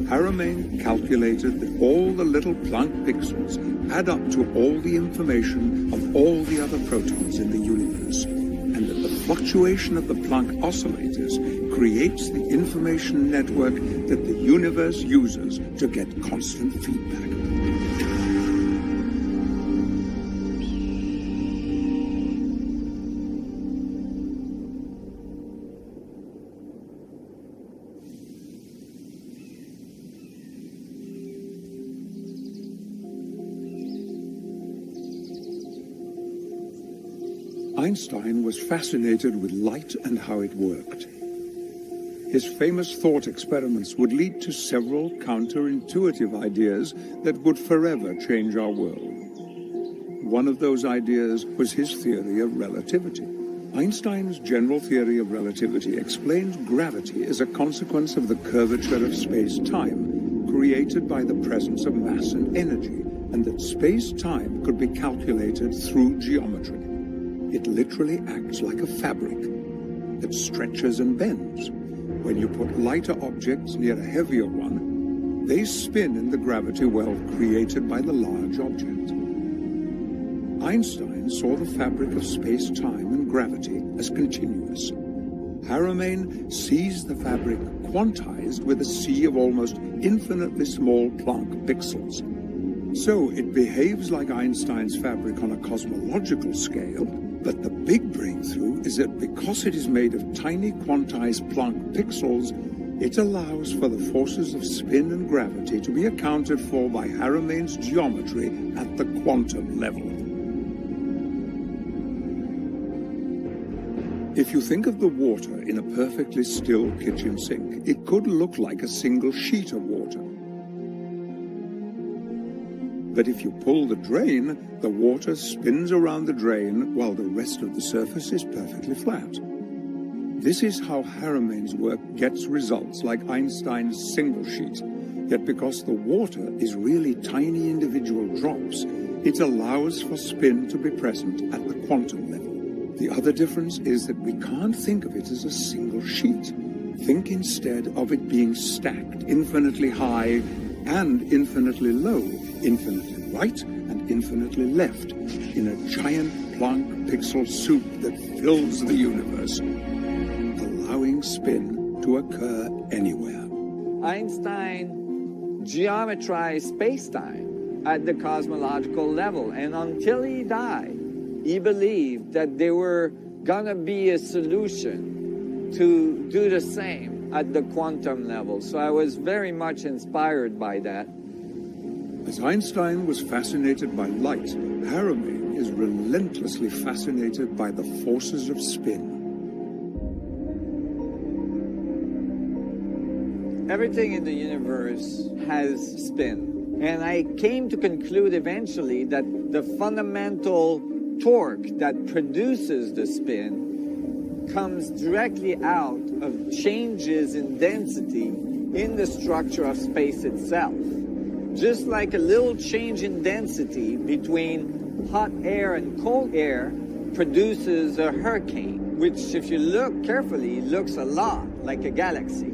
Haramein calculated that all the little Planck pixels add up to all the information of all the other protons in the universe, and that the fluctuation of the Planck oscillators creates the information network that the universe uses to get constant feedback. Einstein was fascinated with light and how it worked. His famous thought experiments would lead to several counterintuitive ideas that would forever change our world. One of those ideas was his theory of relativity. Einstein's general theory of relativity explains gravity as a consequence of the curvature of space-time, created by the presence of mass and energy, and that space-time could be calculated through geometry. It literally acts like a fabric that stretches and bends. When you put lighter objects near a heavier one, they spin in the gravity well created by the large object. Einstein saw the fabric of space-time and gravity as continuous. Haramein sees the fabric quantized with a sea of almost infinitely small Planck pixels. So it behaves like Einstein's fabric on a cosmological scale, but the big breakthrough is that because it is made of tiny quantized Planck pixels, It allows for the forces of spin and gravity to be accounted for by Haramein's geometry at the quantum level. If you think of the water in a perfectly still kitchen sink, it could look like a single sheet of water. But if you pull the drain, the water spins around the drain while the rest of the surface is perfectly flat. This is how Haramein's work gets results like Einstein's single sheet. Yet because the water is really tiny individual drops, it allows for spin to be present at the quantum level. The other difference is that we can't think of it as a single sheet. Think instead of it being stacked infinitely high and infinitely low, infinitely right and infinitely left, in a giant Planck pixel soup that fills the universe, allowing spin to occur anywhere.
Einstein geometrized space-time at the cosmological level, and until he died, he believed that there were gonna be a solution to do the same at the quantum level. So I was very much inspired by that.
As Einstein was fascinated by light, Haramein is relentlessly fascinated by the forces of spin.
Everything in the universe has spin. And I came to conclude eventually that the fundamental torque that produces the spin comes directly out of changes in density in the structure of space itself. Just like a little change in density between hot air and cold air produces a hurricane, which if you look carefully looks a lot like a galaxy.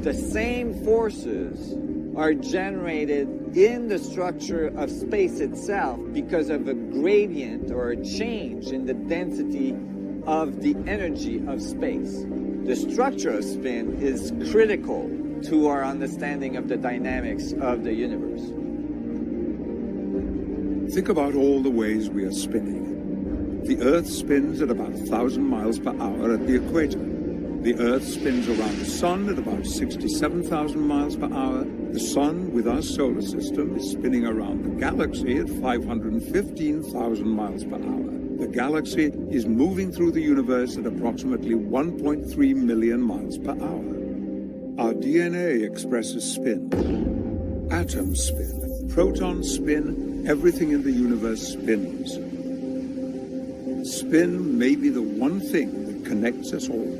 The same forces are generated in the structure of space itself because of a gradient or a change in the density of the energy of space. The structure of spin is critical to our understanding of the dynamics of the universe.
Think about all the ways we are spinning. The Earth spins at about 1,000 miles per hour at the equator. The Earth spins around the Sun at about 67,000 miles per hour. The Sun, with our solar system, is spinning around the galaxy at 515,000 miles per hour. The galaxy is moving through the universe at approximately 1.3 million miles per hour. Our DNA expresses spin. Atoms spin, protons spin, everything in the universe spins. Spin may be the one thing that connects us all.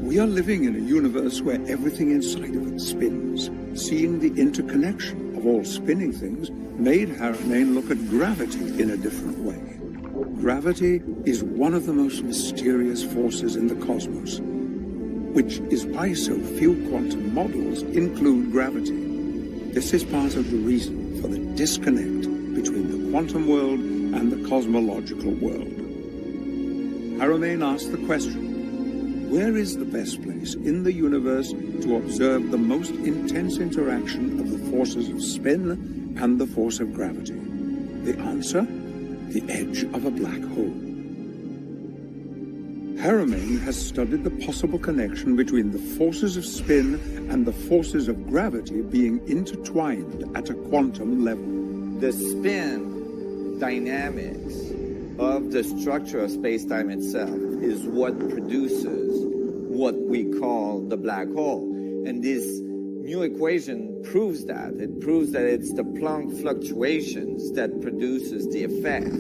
We are living in a universe where everything inside of it spins. Seeing the interconnection of all spinning things made Haramein look at gravity in a different way. Gravity is one of the most mysterious forces in the cosmos, which is why so few quantum models include gravity. This is part of the reason for the disconnect between the quantum world and the cosmological world. Haramein asked the question, where is the best place in the universe to observe the most intense interaction of the forces of spin and the force of gravity? The answer? The edge of a black hole. Haramein has studied the possible connection between the forces of spin and the forces of gravity being intertwined at a quantum level.
The spin dynamics of the structure of space-time itself is what produces what we call the black hole. And this new equation proves that. It proves that it's the Planck fluctuations that produces the effect.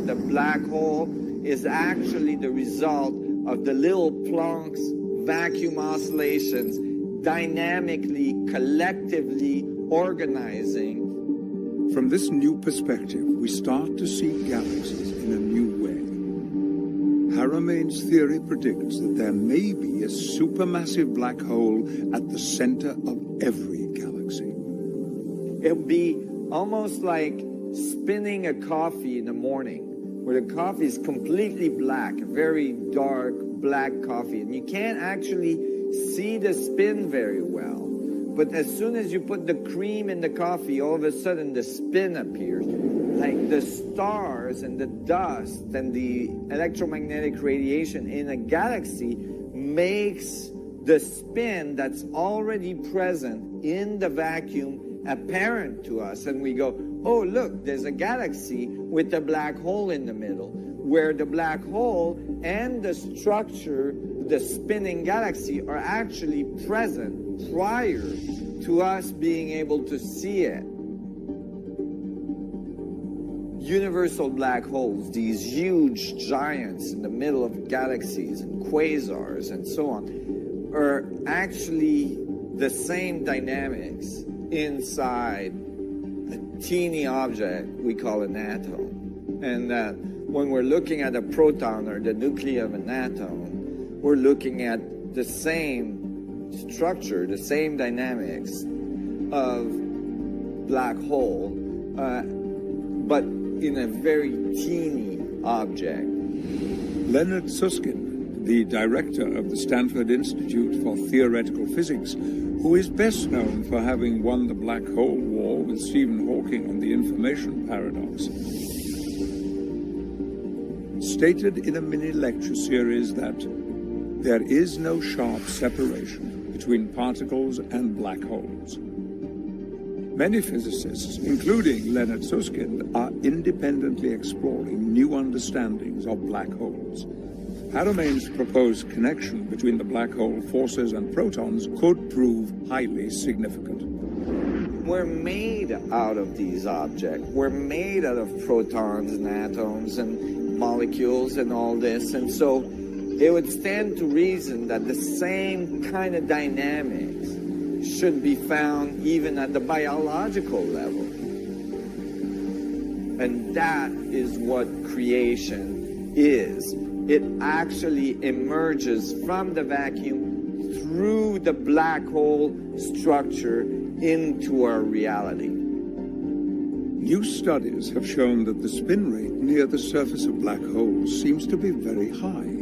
The black hole is actually the result of the little Planck's vacuum oscillations dynamically, collectively organizing.
From this new perspective, we start to see galaxies in a new way. Haramein's theory predicts that there may be a supermassive black hole at the center of every galaxy.
It'll be almost like spinning a coffee in the morning, where the coffee is completely black, a very dark black coffee, and you can't actually see the spin very well. But as soon as you put the cream in the coffee, all of a sudden the spin appears. Like the stars and the dust and the electromagnetic radiation in a galaxy makes the spin that's already present in the vacuum apparent to us. And we go, oh, look, there's a galaxy with a black hole in the middle, where the black hole and the structure, the spinning galaxy, are actually present prior to us being able to see it. Universal black holes, these huge giants in the middle of galaxies and quasars and so on, are actually the same dynamics inside a teeny object we call an atom. And that when we're looking at a proton or the nucleus of an atom, we're looking at the same structure, the same dynamics of black hole, but in a very teeny object.
Leonard Susskind, the director of the Stanford Institute for Theoretical Physics, who is best known for having won the Black Hole War with Stephen Hawking on the information paradox, stated in a mini-lecture series that there is no sharp separation between particles and black holes. Many physicists, including Leonard Susskind, are independently exploring new understandings of black holes. Haramein's proposed connection between the black hole forces and protons could prove highly significant.
We're made out of these objects. We're made out of protons and atoms and molecules and all this. And so it would stand to reason that the same kind of dynamics should be found even at the biological level. And that is what creation is. It actually emerges from the vacuum through the black hole structure into our reality.
New studies have shown that the spin rate near the surface of black holes seems to be very high.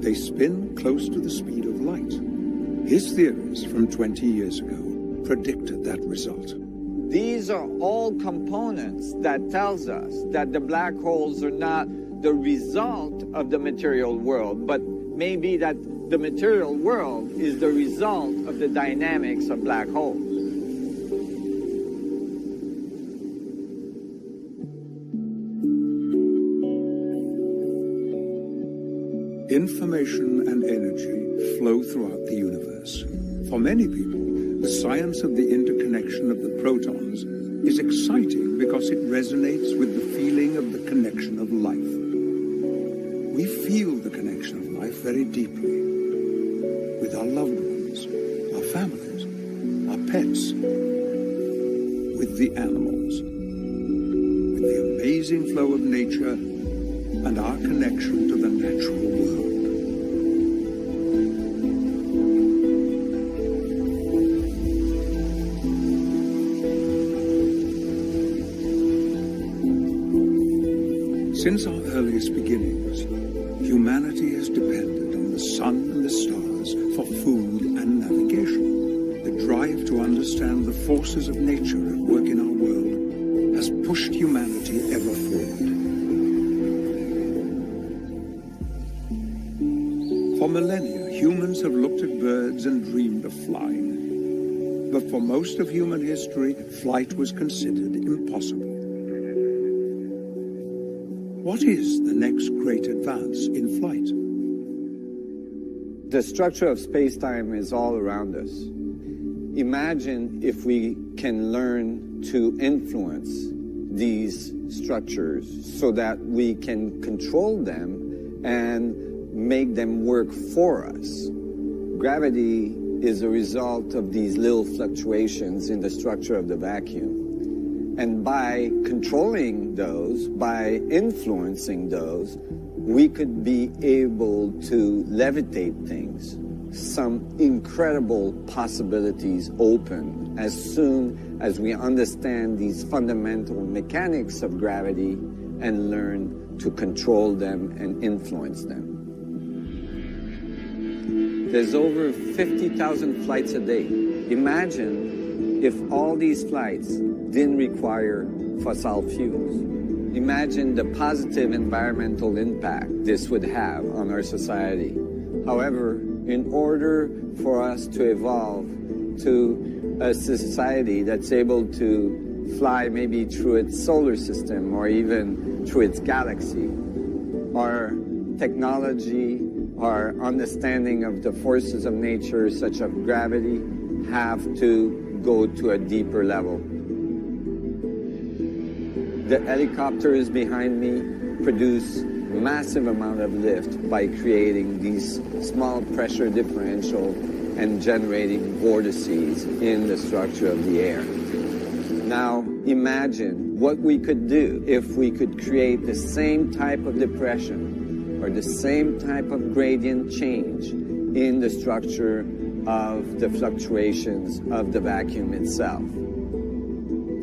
They spin close to the speed of light. His theories from 20 years ago predicted that result.
These are all components that tells us that the black holes are not the result of the material world, but maybe that the material world is the result of the dynamics of black holes.
Information and energy flow throughout the universe. For many people, the science of the interconnection of the protons is exciting because it resonates with the feeling of the connection of life. We feel the connection of life very deeply with our loved ones, our families, our pets, with the animals, with the amazing flow of nature and our connection to the natural world. Since our earliest beginnings, humanity has depended on the sun and the stars for food and navigation. The drive to understand the forces of nature at work in our world has pushed humanity ever forward. For millennia, humans have looked at birds and dreamed of flying. But for most of human history, flight was considered impossible. What is the next great advance in flight?
The structure of space-time is all around us. Imagine if we can learn to influence these structures so that we can control them and make them work for us. Gravity is a result of these little fluctuations in the structure of the vacuum. And by controlling those, by influencing those, we could be able to levitate things. Some incredible possibilities open as soon as we understand these fundamental mechanics of gravity and learn to control them and influence them. There's over 50,000 flights a day. Imagine if all these flights didn't require fossil fuels. Imagine the positive environmental impact this would have on our society. However, in order for us to evolve to a society that's able to fly maybe through its solar system or even through its galaxy, our technology, our understanding of the forces of nature, such as gravity, have to go to a deeper level. The helicopters behind me produce massive amount of lift by creating these small pressure differential and generating vortices in the structure of the air. Now imagine what we could do if we could create the same type of depression or the same type of gradient change in the structure of the fluctuations of the vacuum itself.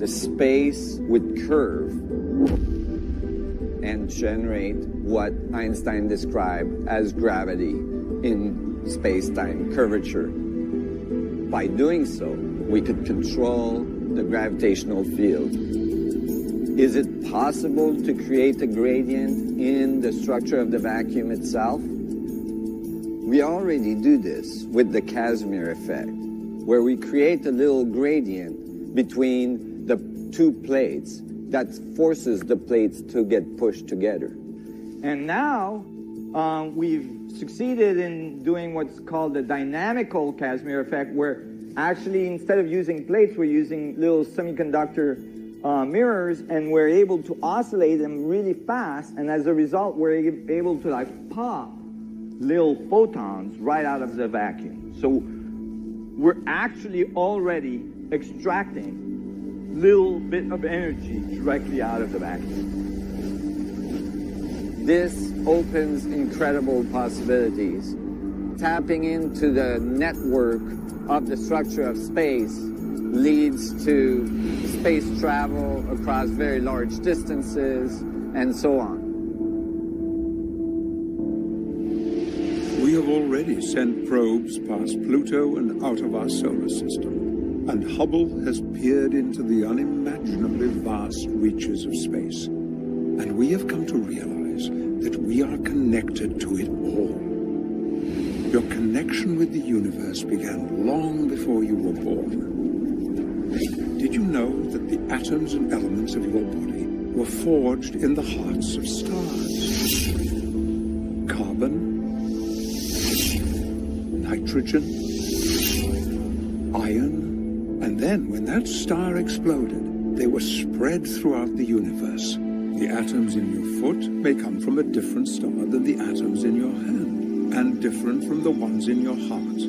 The space would curve and generate what Einstein described as gravity in space-time curvature. By doing so, we could control the gravitational field. Is it possible to create a gradient in the structure of the vacuum itself? We already do this with the Casimir effect, where we create a little gradient between the two plates that forces the plates to get pushed together.
And now we've succeeded in doing what's called the dynamical Casimir effect, where actually instead of using plates, we're using little semiconductor mirrors, and we're able to oscillate them really fast, and as a result we're able to like pop little photons right out of the vacuum. So we're actually already extracting little bit of energy directly out of the vacuum.
This opens incredible possibilities. Tapping into the network of the structure of space leads to space travel across very large distances and so on.
We have already sent probes past Pluto and out of our solar system, and Hubble has peered into the unimaginably vast reaches of space. And we have come to realize that we are connected to it all. Your connection with the universe began long before you were born. Did you know that the atoms and elements of your body were forged in the hearts of stars? Carbon, nitrogen, iron, and then when that star exploded, they were spread throughout the universe. The atoms in your foot may come from a different star than the atoms in your hand, and different from the ones in your heart.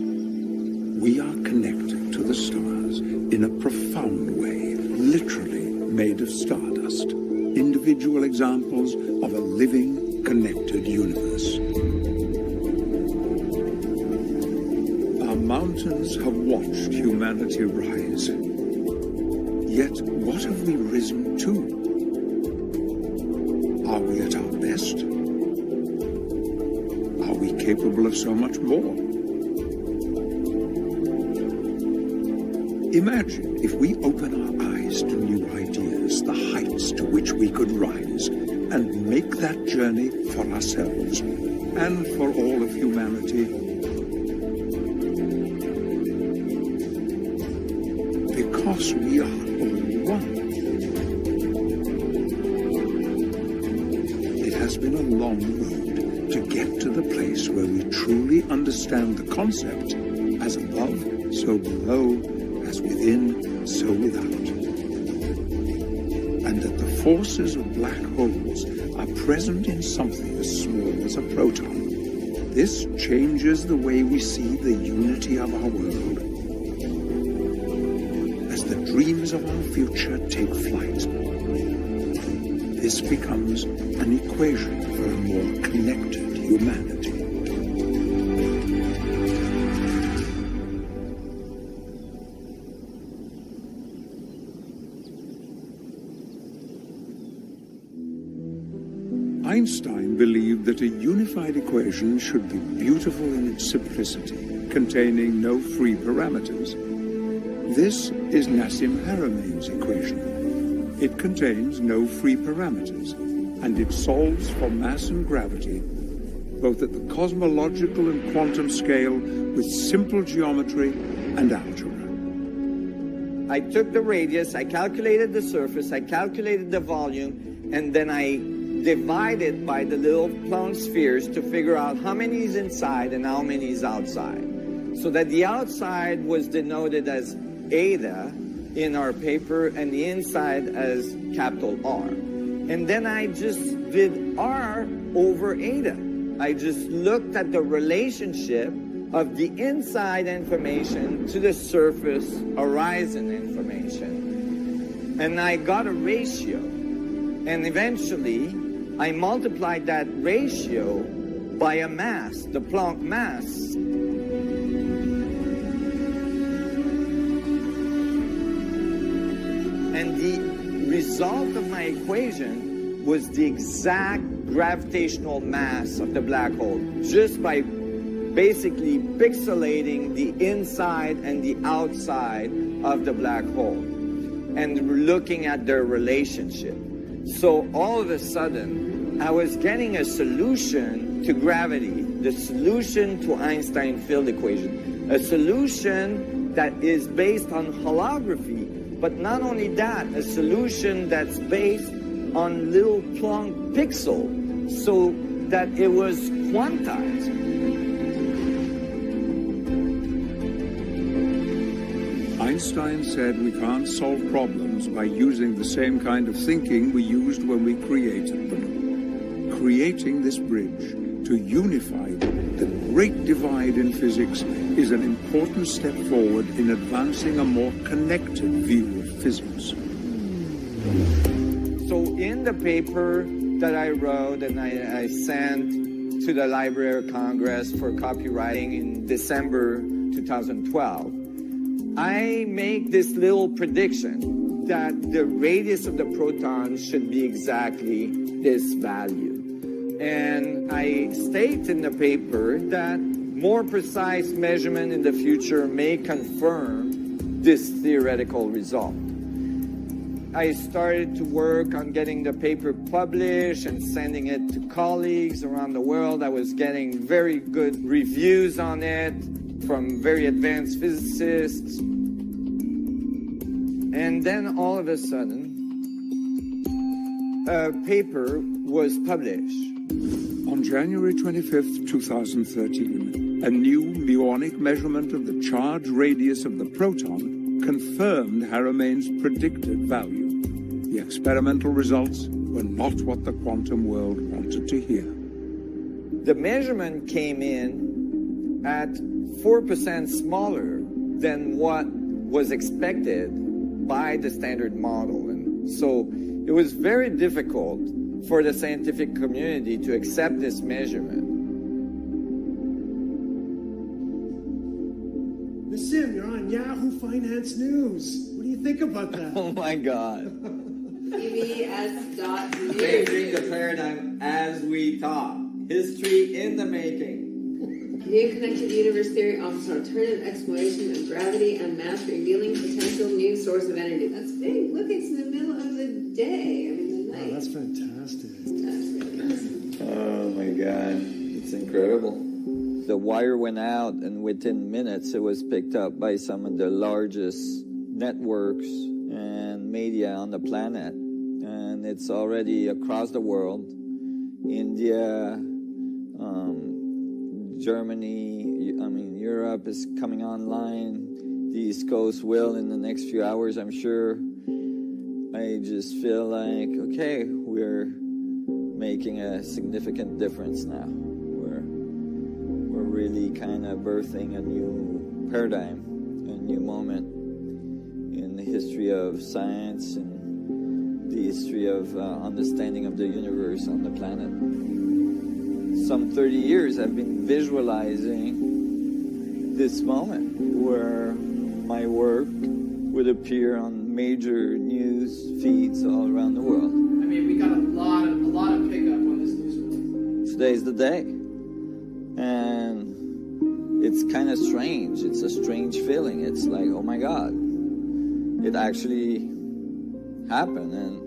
We are connected to the stars in a profound way, literally made of stardust. Individual examples of a living, connected universe. Our mountains have watched humanity rise. Yet, what have we risen to? Are we at our best? Are we capable of so much more? Imagine if we open our eyes to new ideas, the heights to which we could rise, and make that journey for ourselves and for all of humanity. Because we are all one. It has been a long road to get to the place where we truly understand the concept as above, so below, as within, so without. And that the forces of black holes are present in something as small as a proton. This changes the way we see the unity of our world. As the dreams of our future take flight, this becomes an equation for a more connected humanity. Einstein believed that a unified equation should be beautiful in its simplicity, containing no free parameters. This is Nassim Haramein's equation. It contains no free parameters, and it solves for mass and gravity, both at the cosmological and quantum scale, with simple geometry and algebra.
I took the radius, I calculated the surface, I calculated the volume, and then I divided by the little Planck spheres to figure out how many is inside and how many is outside. So that the outside was denoted as eta in our paper and the inside as capital R. And then I just did R over eta. I just looked at the relationship of the inside information to the surface horizon information. And I got a ratio. And eventually, I multiplied that ratio by a mass, the Planck mass. And the result of my equation was the exact gravitational mass of the black hole, just by basically pixelating the inside and the outside of the black hole and looking at their relationship. So all of a sudden, I was getting a solution to gravity, the solution to Einstein field equation, a solution that is based on holography, but not only that, a solution that's based on little Planck pixel, so that it was quantized.
Einstein said we can't solve problems by using the same kind of thinking we used when we created them. Creating this bridge to unify the great divide in physics is an important step forward in advancing a more connected view of physics.
So in the paper that I wrote and I sent to the Library of Congress for copywriting in December 2012, I make this little prediction that the radius of the proton should be exactly this value. And I state in the paper that more precise measurement in the future may confirm this theoretical result. I started to work on getting the paper published and sending it to colleagues around the world. I was getting very good reviews on it from very advanced physicists. And then all of a sudden, a paper was published.
On January 25th, 2013, a new muonic measurement of the charge radius of the proton confirmed Haramein's predicted value. The experimental results were not what the quantum world wanted to hear.
The measurement came in at 4% smaller than what was expected by the standard model. And so it was very difficult for the scientific community to accept this measurement.
Nassim, you're on Yahoo Finance News. What do you think about that?
Oh my God.
CBS.news.
Changing the paradigm as we talk. History in the making.
New connected universe theory offers an alternative exploration of gravity and mass, revealing potential new source of energy. That's big. Look, it's in the middle of the day. I mean, the night.
Oh, that's fantastic.
That's really awesome.
Oh my God, it's incredible. The wire went out, and within minutes it was picked up by some of the largest networks and media on the planet. And it's already across the world. India, Germany, Europe is coming online. The East Coast will in the next few hours, I'm sure. I just feel like, okay, we're making a significant difference now. We're really kind of birthing a new paradigm, a new moment in the history of science and the history of understanding of the universe on the planet. Some 30 years I've been visualizing this moment where my work would appear on major news feeds all around the world.
I mean, we got a lot of pickup on this news release.
Today's the day. And it's kind of strange. It's a strange feeling. It's like, oh my God, it actually happened. And,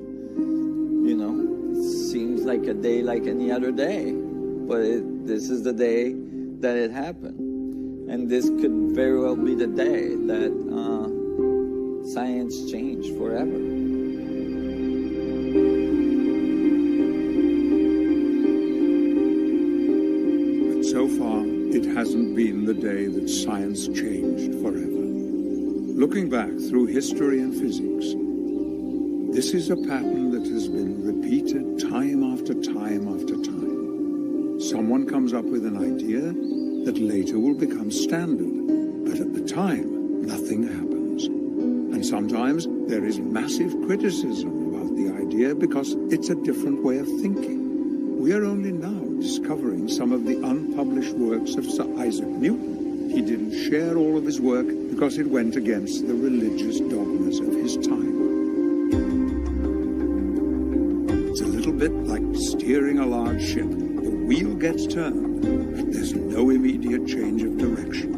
it seems like a day like any other day. But this is the day that it happened. And this could very well be the day that science changed forever.
But so far, it hasn't been the day that science changed forever. Looking back through history and physics, this is a pattern that has been repeated time after time after time. Someone comes up with an idea that later will become standard, but at the time, nothing happens. And sometimes there is massive criticism about the idea because it's a different way of thinking. We are only now discovering some of the unpublished works of Sir Isaac Newton. He didn't share all of his work because it went against the religious dogmas of his time. It's a little bit like steering a large ship. The wheel gets turned, but there's no immediate change of direction.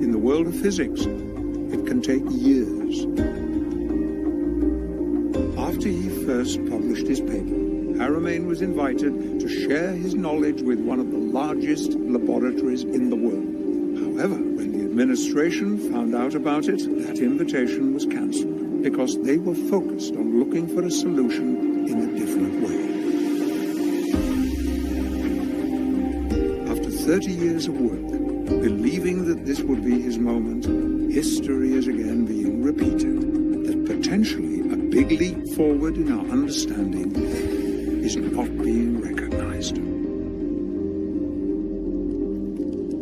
In the world of physics, it can take years. After he first published his paper, Haramein was invited to share his knowledge with one of the largest laboratories in the world. However, when the administration found out about it, that invitation was cancelled because they were focused on looking for a solution in a different way. After 30 years of work, believing that this would be his moment, history is again being repeated, that potentially a big leap forward in our understanding is not being recognized.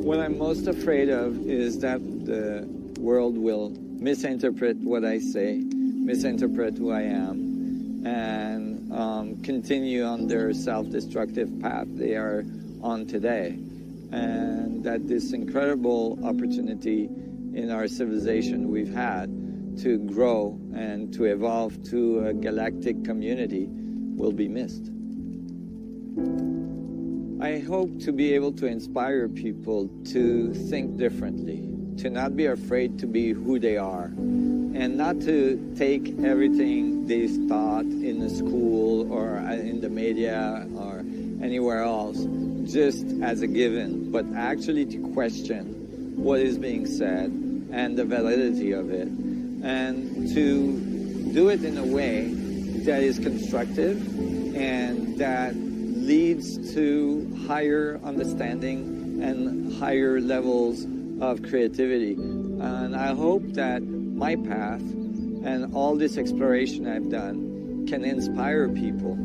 What I'm most afraid of is that the world will misinterpret what I say, misinterpret who I am, and continue on their self-destructive path they are on today. And that this incredible opportunity in our civilization we've had to grow and to evolve to a galactic community will be missed. I hope to be able to inspire people to think differently, to not be afraid to be who they are, and not to take everything they thought in the school or in the media or anywhere else just as a given, but actually to question what is being said and the validity of it, and to do it in a way that is constructive and that leads to higher understanding and higher levels of creativity. And I hope that my path and all this exploration I've done can inspire people.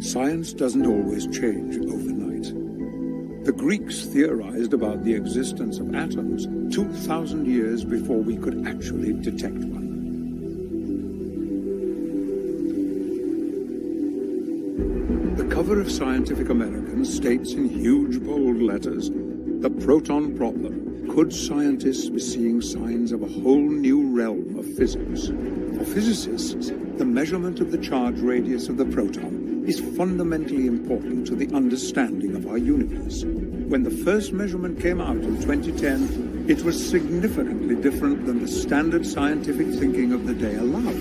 Science doesn't always change overnight. The Greeks theorized about the existence of atoms 2,000 years before we could actually detect one. The cover of Scientific American states in huge bold letters, "The proton problem. Could scientists be seeing signs of a whole new realm of physics?" For physicists, the measurement of the charge radius of the proton is fundamentally important to the understanding of our universe. When the first measurement came out in 2010, it was significantly different than the standard scientific thinking of the day allowed.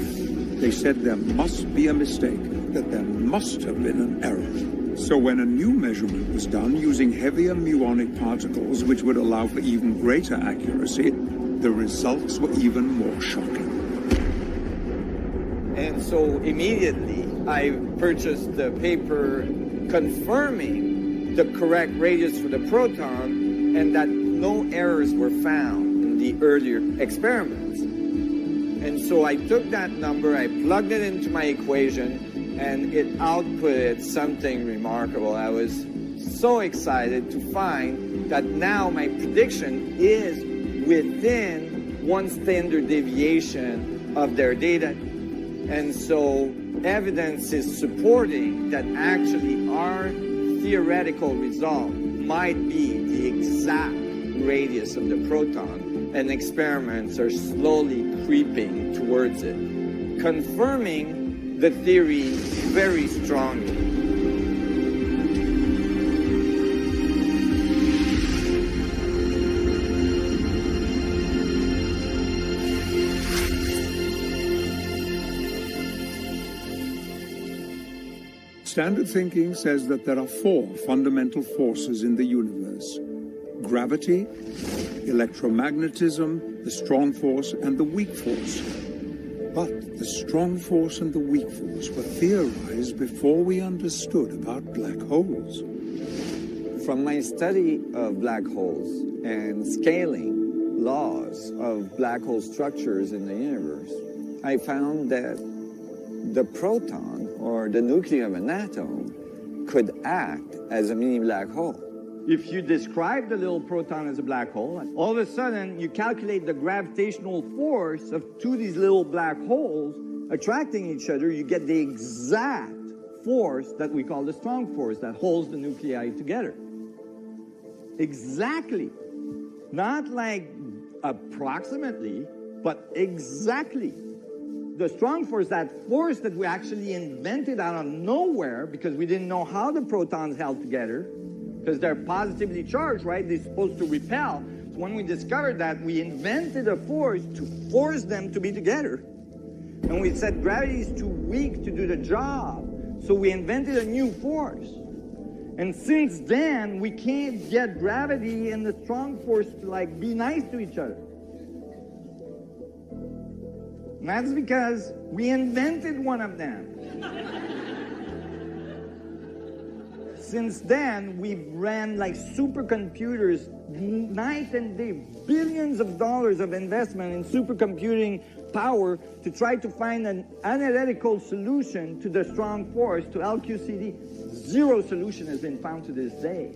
They said there must be a mistake, that there must have been an error. So when a new measurement was done using heavier muonic particles, which would allow for even greater accuracy, the results were even more shocking.
And so immediately I purchased the paper confirming the correct radius for the proton and that no errors were found in the earlier experiments. And so I took that number, I plugged it into my equation, and it outputted something remarkable. I was so excited to find that now my prediction is within one standard deviation of their data. And so evidence is supporting that actually our theoretical result might be the exact radius of the proton, and experiments are slowly creeping towards it, confirming the theory very strongly.
Standard thinking says that there are 4 fundamental forces in the universe: gravity, electromagnetism, the strong force, and the weak force. But the strong force and the weak force were theorized before we understood about black holes.
From my study of black holes and scaling laws of black hole structures in the universe, I found that the proton, or the nucleus of an atom, could act as a mini black hole.
If you describe the little proton as a black hole, all of a sudden you calculate the gravitational force of 2 of these little black holes attracting each other, you get the exact force that we call the strong force that holds the nuclei together. Exactly. Not like approximately, but exactly. The strong force, that force that we actually invented out of nowhere because we didn't know how the protons held together, because they're positively charged, right? They're supposed to repel. So when we discovered that, we invented a force to force them to be together. And we said gravity is too weak to do the job. So we invented a new force. And since then, we can't get gravity and the strong force to like be nice to each other. And that's because we invented one of them. Since then, we've ran like supercomputers night and day, billions of dollars of investment in supercomputing power to try to find an analytical solution to the strong force, to LQCD. 0 solution has been found to this day.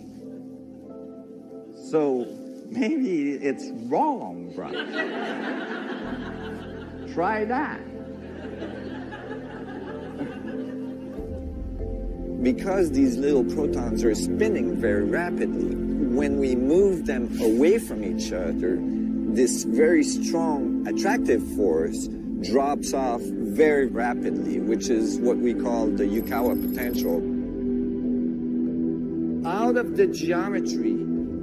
So maybe it's wrong, brother. Try that.
Because these little protons are spinning very rapidly, when we move them away from each other, this very strong attractive force drops off very rapidly, which is what we call the Yukawa potential. Out of the geometry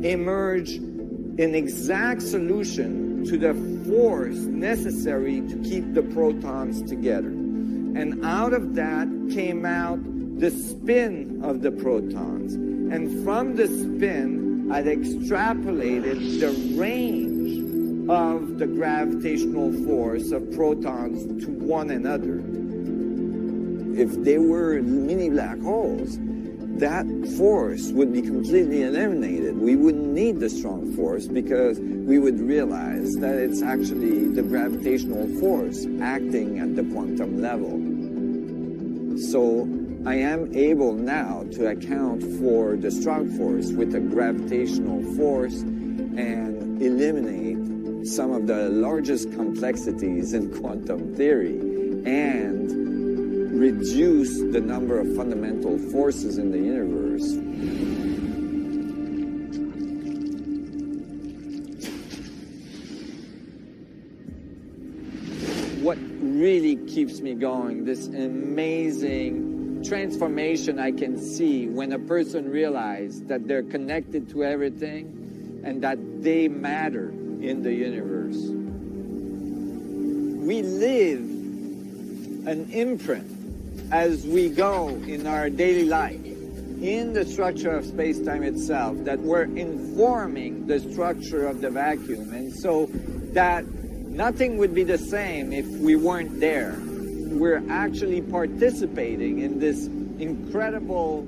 emerge an exact solution to the force necessary to keep the protons together. And out of that came out the spin of the protons. And from the spin, I'd extrapolated the range of the gravitational force of protons to one another. If they were mini black holes, that force would be completely eliminated. We wouldn't need the strong force because we would realize that it's actually the gravitational force acting at the quantum level. So I am able now to account for the strong force with the gravitational force and eliminate some of the largest complexities in quantum theory and reduce the number of fundamental forces in the universe. What really keeps me going, this amazing transformation I can see when a person realizes that they're connected to everything and that they matter in the universe. We live an imprint as we go in our daily life in the structure of space-time itself, that we're informing the structure of the vacuum, and so that nothing would be the same if we weren't there. We're actually participating in this incredible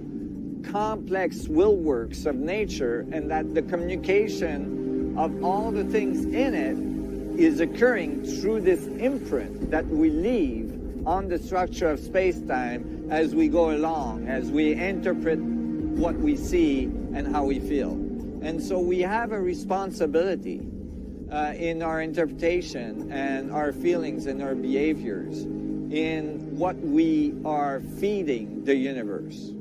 complex will works of nature, and that the communication of all the things in it is occurring through this imprint that we leave on the structure of space-time as we go along, as we interpret what we see and how we feel. And so we have a responsibility in our interpretation and our feelings and our behaviors in what we are feeding the universe.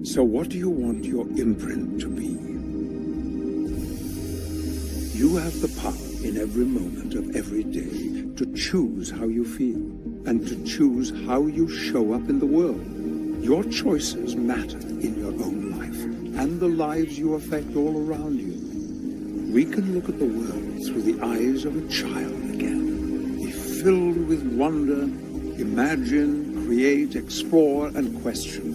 So what do you want your imprint to be? You have the power in every moment of every day to choose how you feel and to choose how you show up in the world. Your choices matter in your own life and the lives you affect all around you. We can look at the world through the eyes of a child again, be filled with wonder, imagine, create, explore, and question.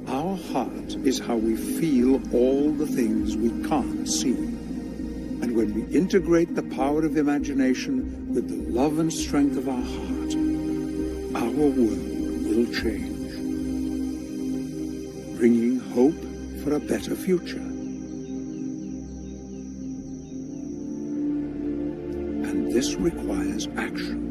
Our heart is how we feel all the things we can't see. And when we integrate the power of imagination with the love and strength of our heart, our world will change, bringing hope for a better future. And this requires action.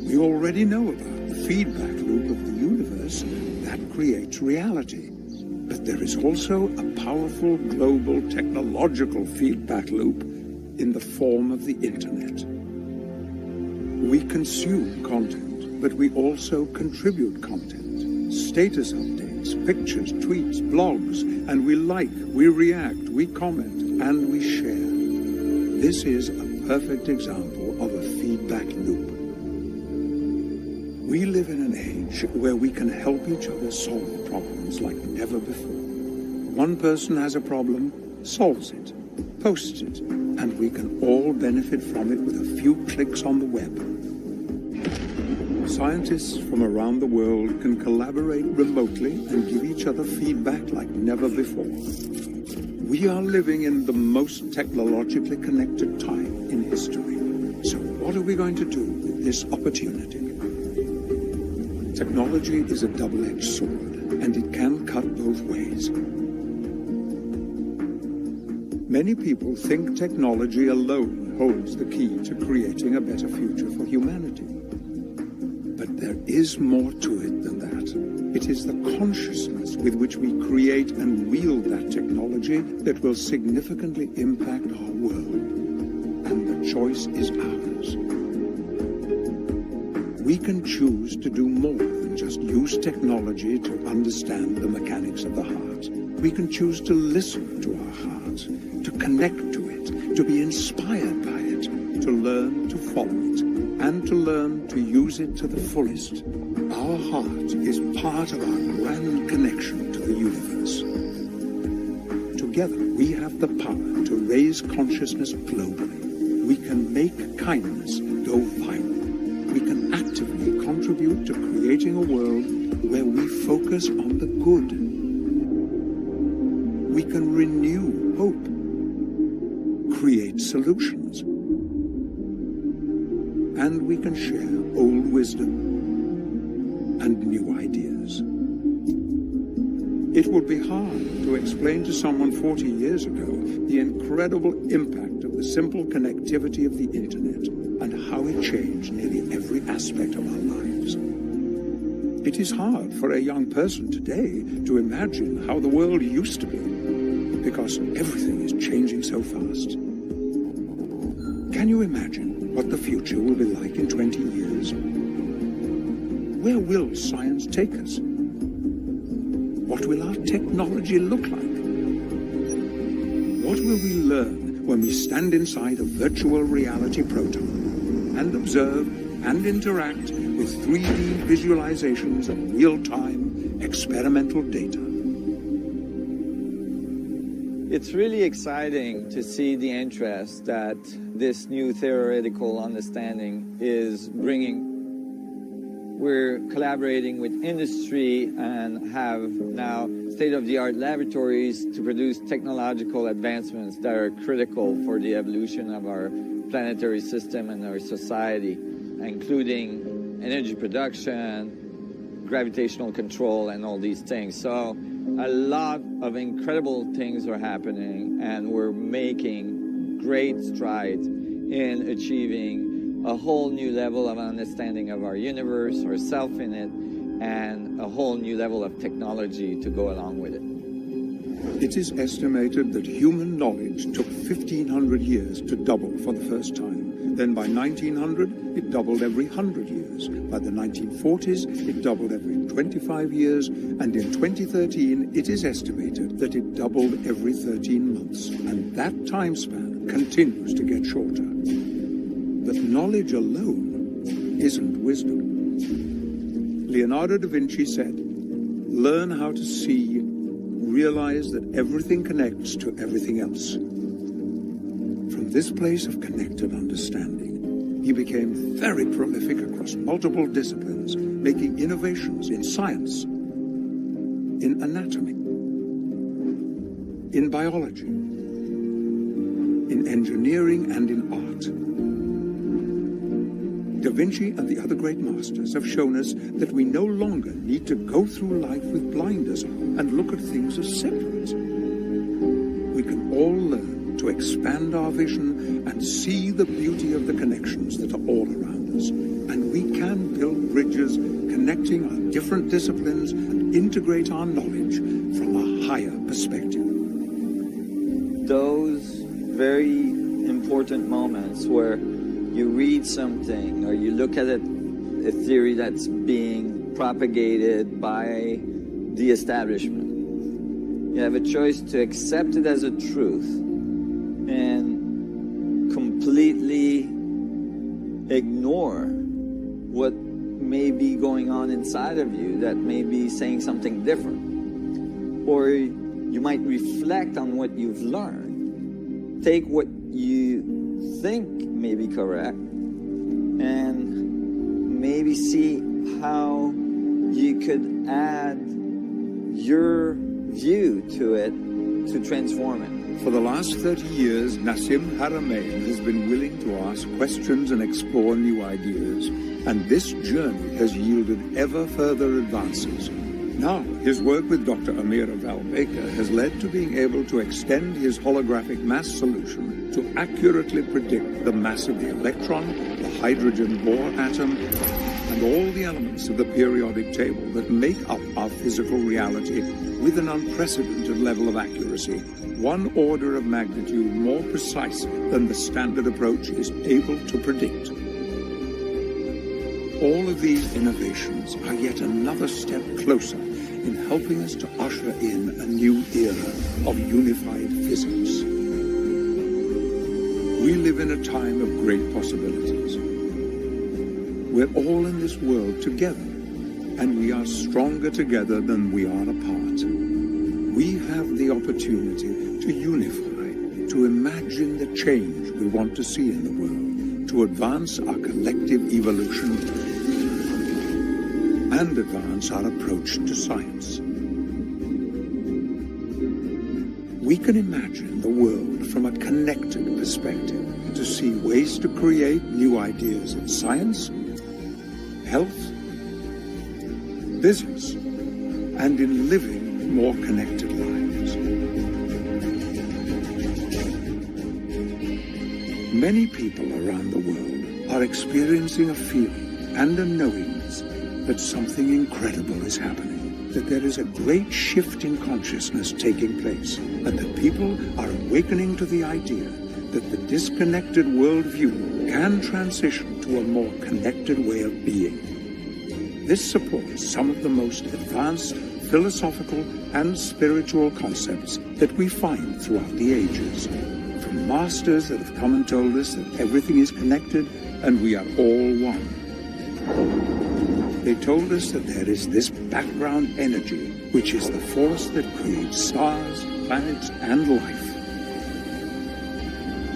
We already know about the feedback loop of the universe that creates reality. But there is also a powerful global technological feedback loop in the form of the internet. We consume content, but we also contribute content. Status updates, pictures, tweets, blogs, and we like, we react, we comment, and we share. This is a perfect example of a feedback loop. We live in an age where we can help each other solve problems like never before. One person has a problem, solves it, posts it, and we can all benefit from it with a few clicks on the web. Scientists from around the world can collaborate remotely and give each other feedback like never before. We are living in the most technologically connected time in history. So what are we going to do with this opportunity? Technology is a double-edged sword, and it can cut both ways. Many people think technology alone holds the key to creating a better future for humanity. But there is more to it than that. It is the consciousness with which we create and wield that technology that will significantly impact our world. And the choice is ours. We can choose to do more than just use technology to understand the mechanics of the heart. We can choose to listen to our heart, to connect to it, to be inspired by it, to learn to follow it, and to learn to use it to the fullest. Our heart is part of our grand connection to the universe. Together, we have the power to raise consciousness globally. We can make kindness go viral. We can actively contribute to creating a world where we focus on the good. We can renew hope, create solutions, and we can share old wisdom and new ideas. It would be hard to explain to someone 40 years ago the incredible impact of the simple connectivity of the internet and how it changed nearly every aspect of our lives. It is hard for a young person today to imagine how the world used to be, because everything is changing so fast. Can you imagine what the future will be like in 20 years? Where will science take us? What will our technology look like? What will we learn when we stand inside a virtual reality proton and observe and interact with 3D visualizations of real-time experimental data?
It's really exciting to see the interest that this new theoretical understanding is bringing. We're collaborating with industry and have now state-of-the-art laboratories to produce technological advancements that are critical for the evolution of our planetary system and our society, including energy production, gravitational control, and all these things. So a lot of incredible things are happening, and we're making great strides in achieving a whole new level of understanding of our universe, ourself in it, and a whole new level of technology to go along with it.
It is estimated that human knowledge took 1,500 years to double for the first time. Then by 1900, it doubled every 100 years. By the 1940s, it doubled every 25 years. And in 2013, it is estimated that it doubled every 13 months. And that time span continues to get shorter. But knowledge alone isn't wisdom. Leonardo da Vinci said, "Learn how to see, realized that everything connects to everything else. From this place of connected understanding, he became very prolific across multiple disciplines, making innovations in science, in anatomy, in biology, in engineering, and in art. Da Vinci and the other great masters have shown us that we no longer need to go through life with blinders and look at things as separate. We can all learn to expand our vision and see the beauty of the connections that are all around us. And we can build bridges connecting our different disciplines and integrate our knowledge from a higher perspective.
Those very important moments where you read something or you look at a theory that's being propagated by the establishment. You have a choice to accept it as a truth and completely ignore what may be going on inside of you that may be saying something different. Or you might reflect on what you've learned, take what you think may be correct, and maybe see how you could add your view to it to transform it.
For the last 30 years, Nassim Haramein has been willing to ask questions and explore new ideas, and this journey has yielded ever further advances. Now, his work with Dr. Amir Baker has led to being able to extend his holographic mass solution to accurately predict the mass of the electron, the hydrogen Bohr atom, and all the elements of the periodic table that make up our physical reality with an unprecedented level of accuracy, 1 order of magnitude more precise than the standard approach is able to predict. All of these innovations are yet another step closer in helping us to usher in a new era of unified physics. We live in a time of great possibilities. We're all in this world together, and we are stronger together than we are apart. We have the opportunity to unify, to imagine the change we want to see in the world, to advance our collective evolution and advance our approach to science. We can imagine the world from a connected perspective to see ways to create new ideas in science, health, business, and in living more connected lives. Many people around the world are experiencing a feeling and a knowingness that something incredible is happening, that there is a great shift in consciousness taking place, and that people are awakening to the idea that the disconnected worldview can transition to a more connected way of being. This supports some of the most advanced philosophical and spiritual concepts that we find throughout the ages, from masters that have come and told us that everything is connected and we are all one. They told us that there is this background energy, which is the force that creates stars, planets, and life.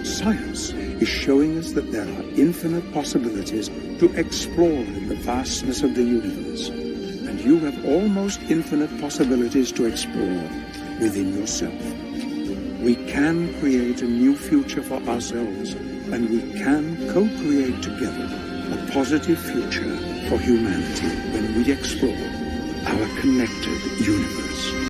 Science is showing us that there are infinite possibilities to explore in the vastness of the universe. And you have almost infinite possibilities to explore within yourself. We can create a new future for ourselves, and we can co-create together a positive future for humanity when we explore our connected universe.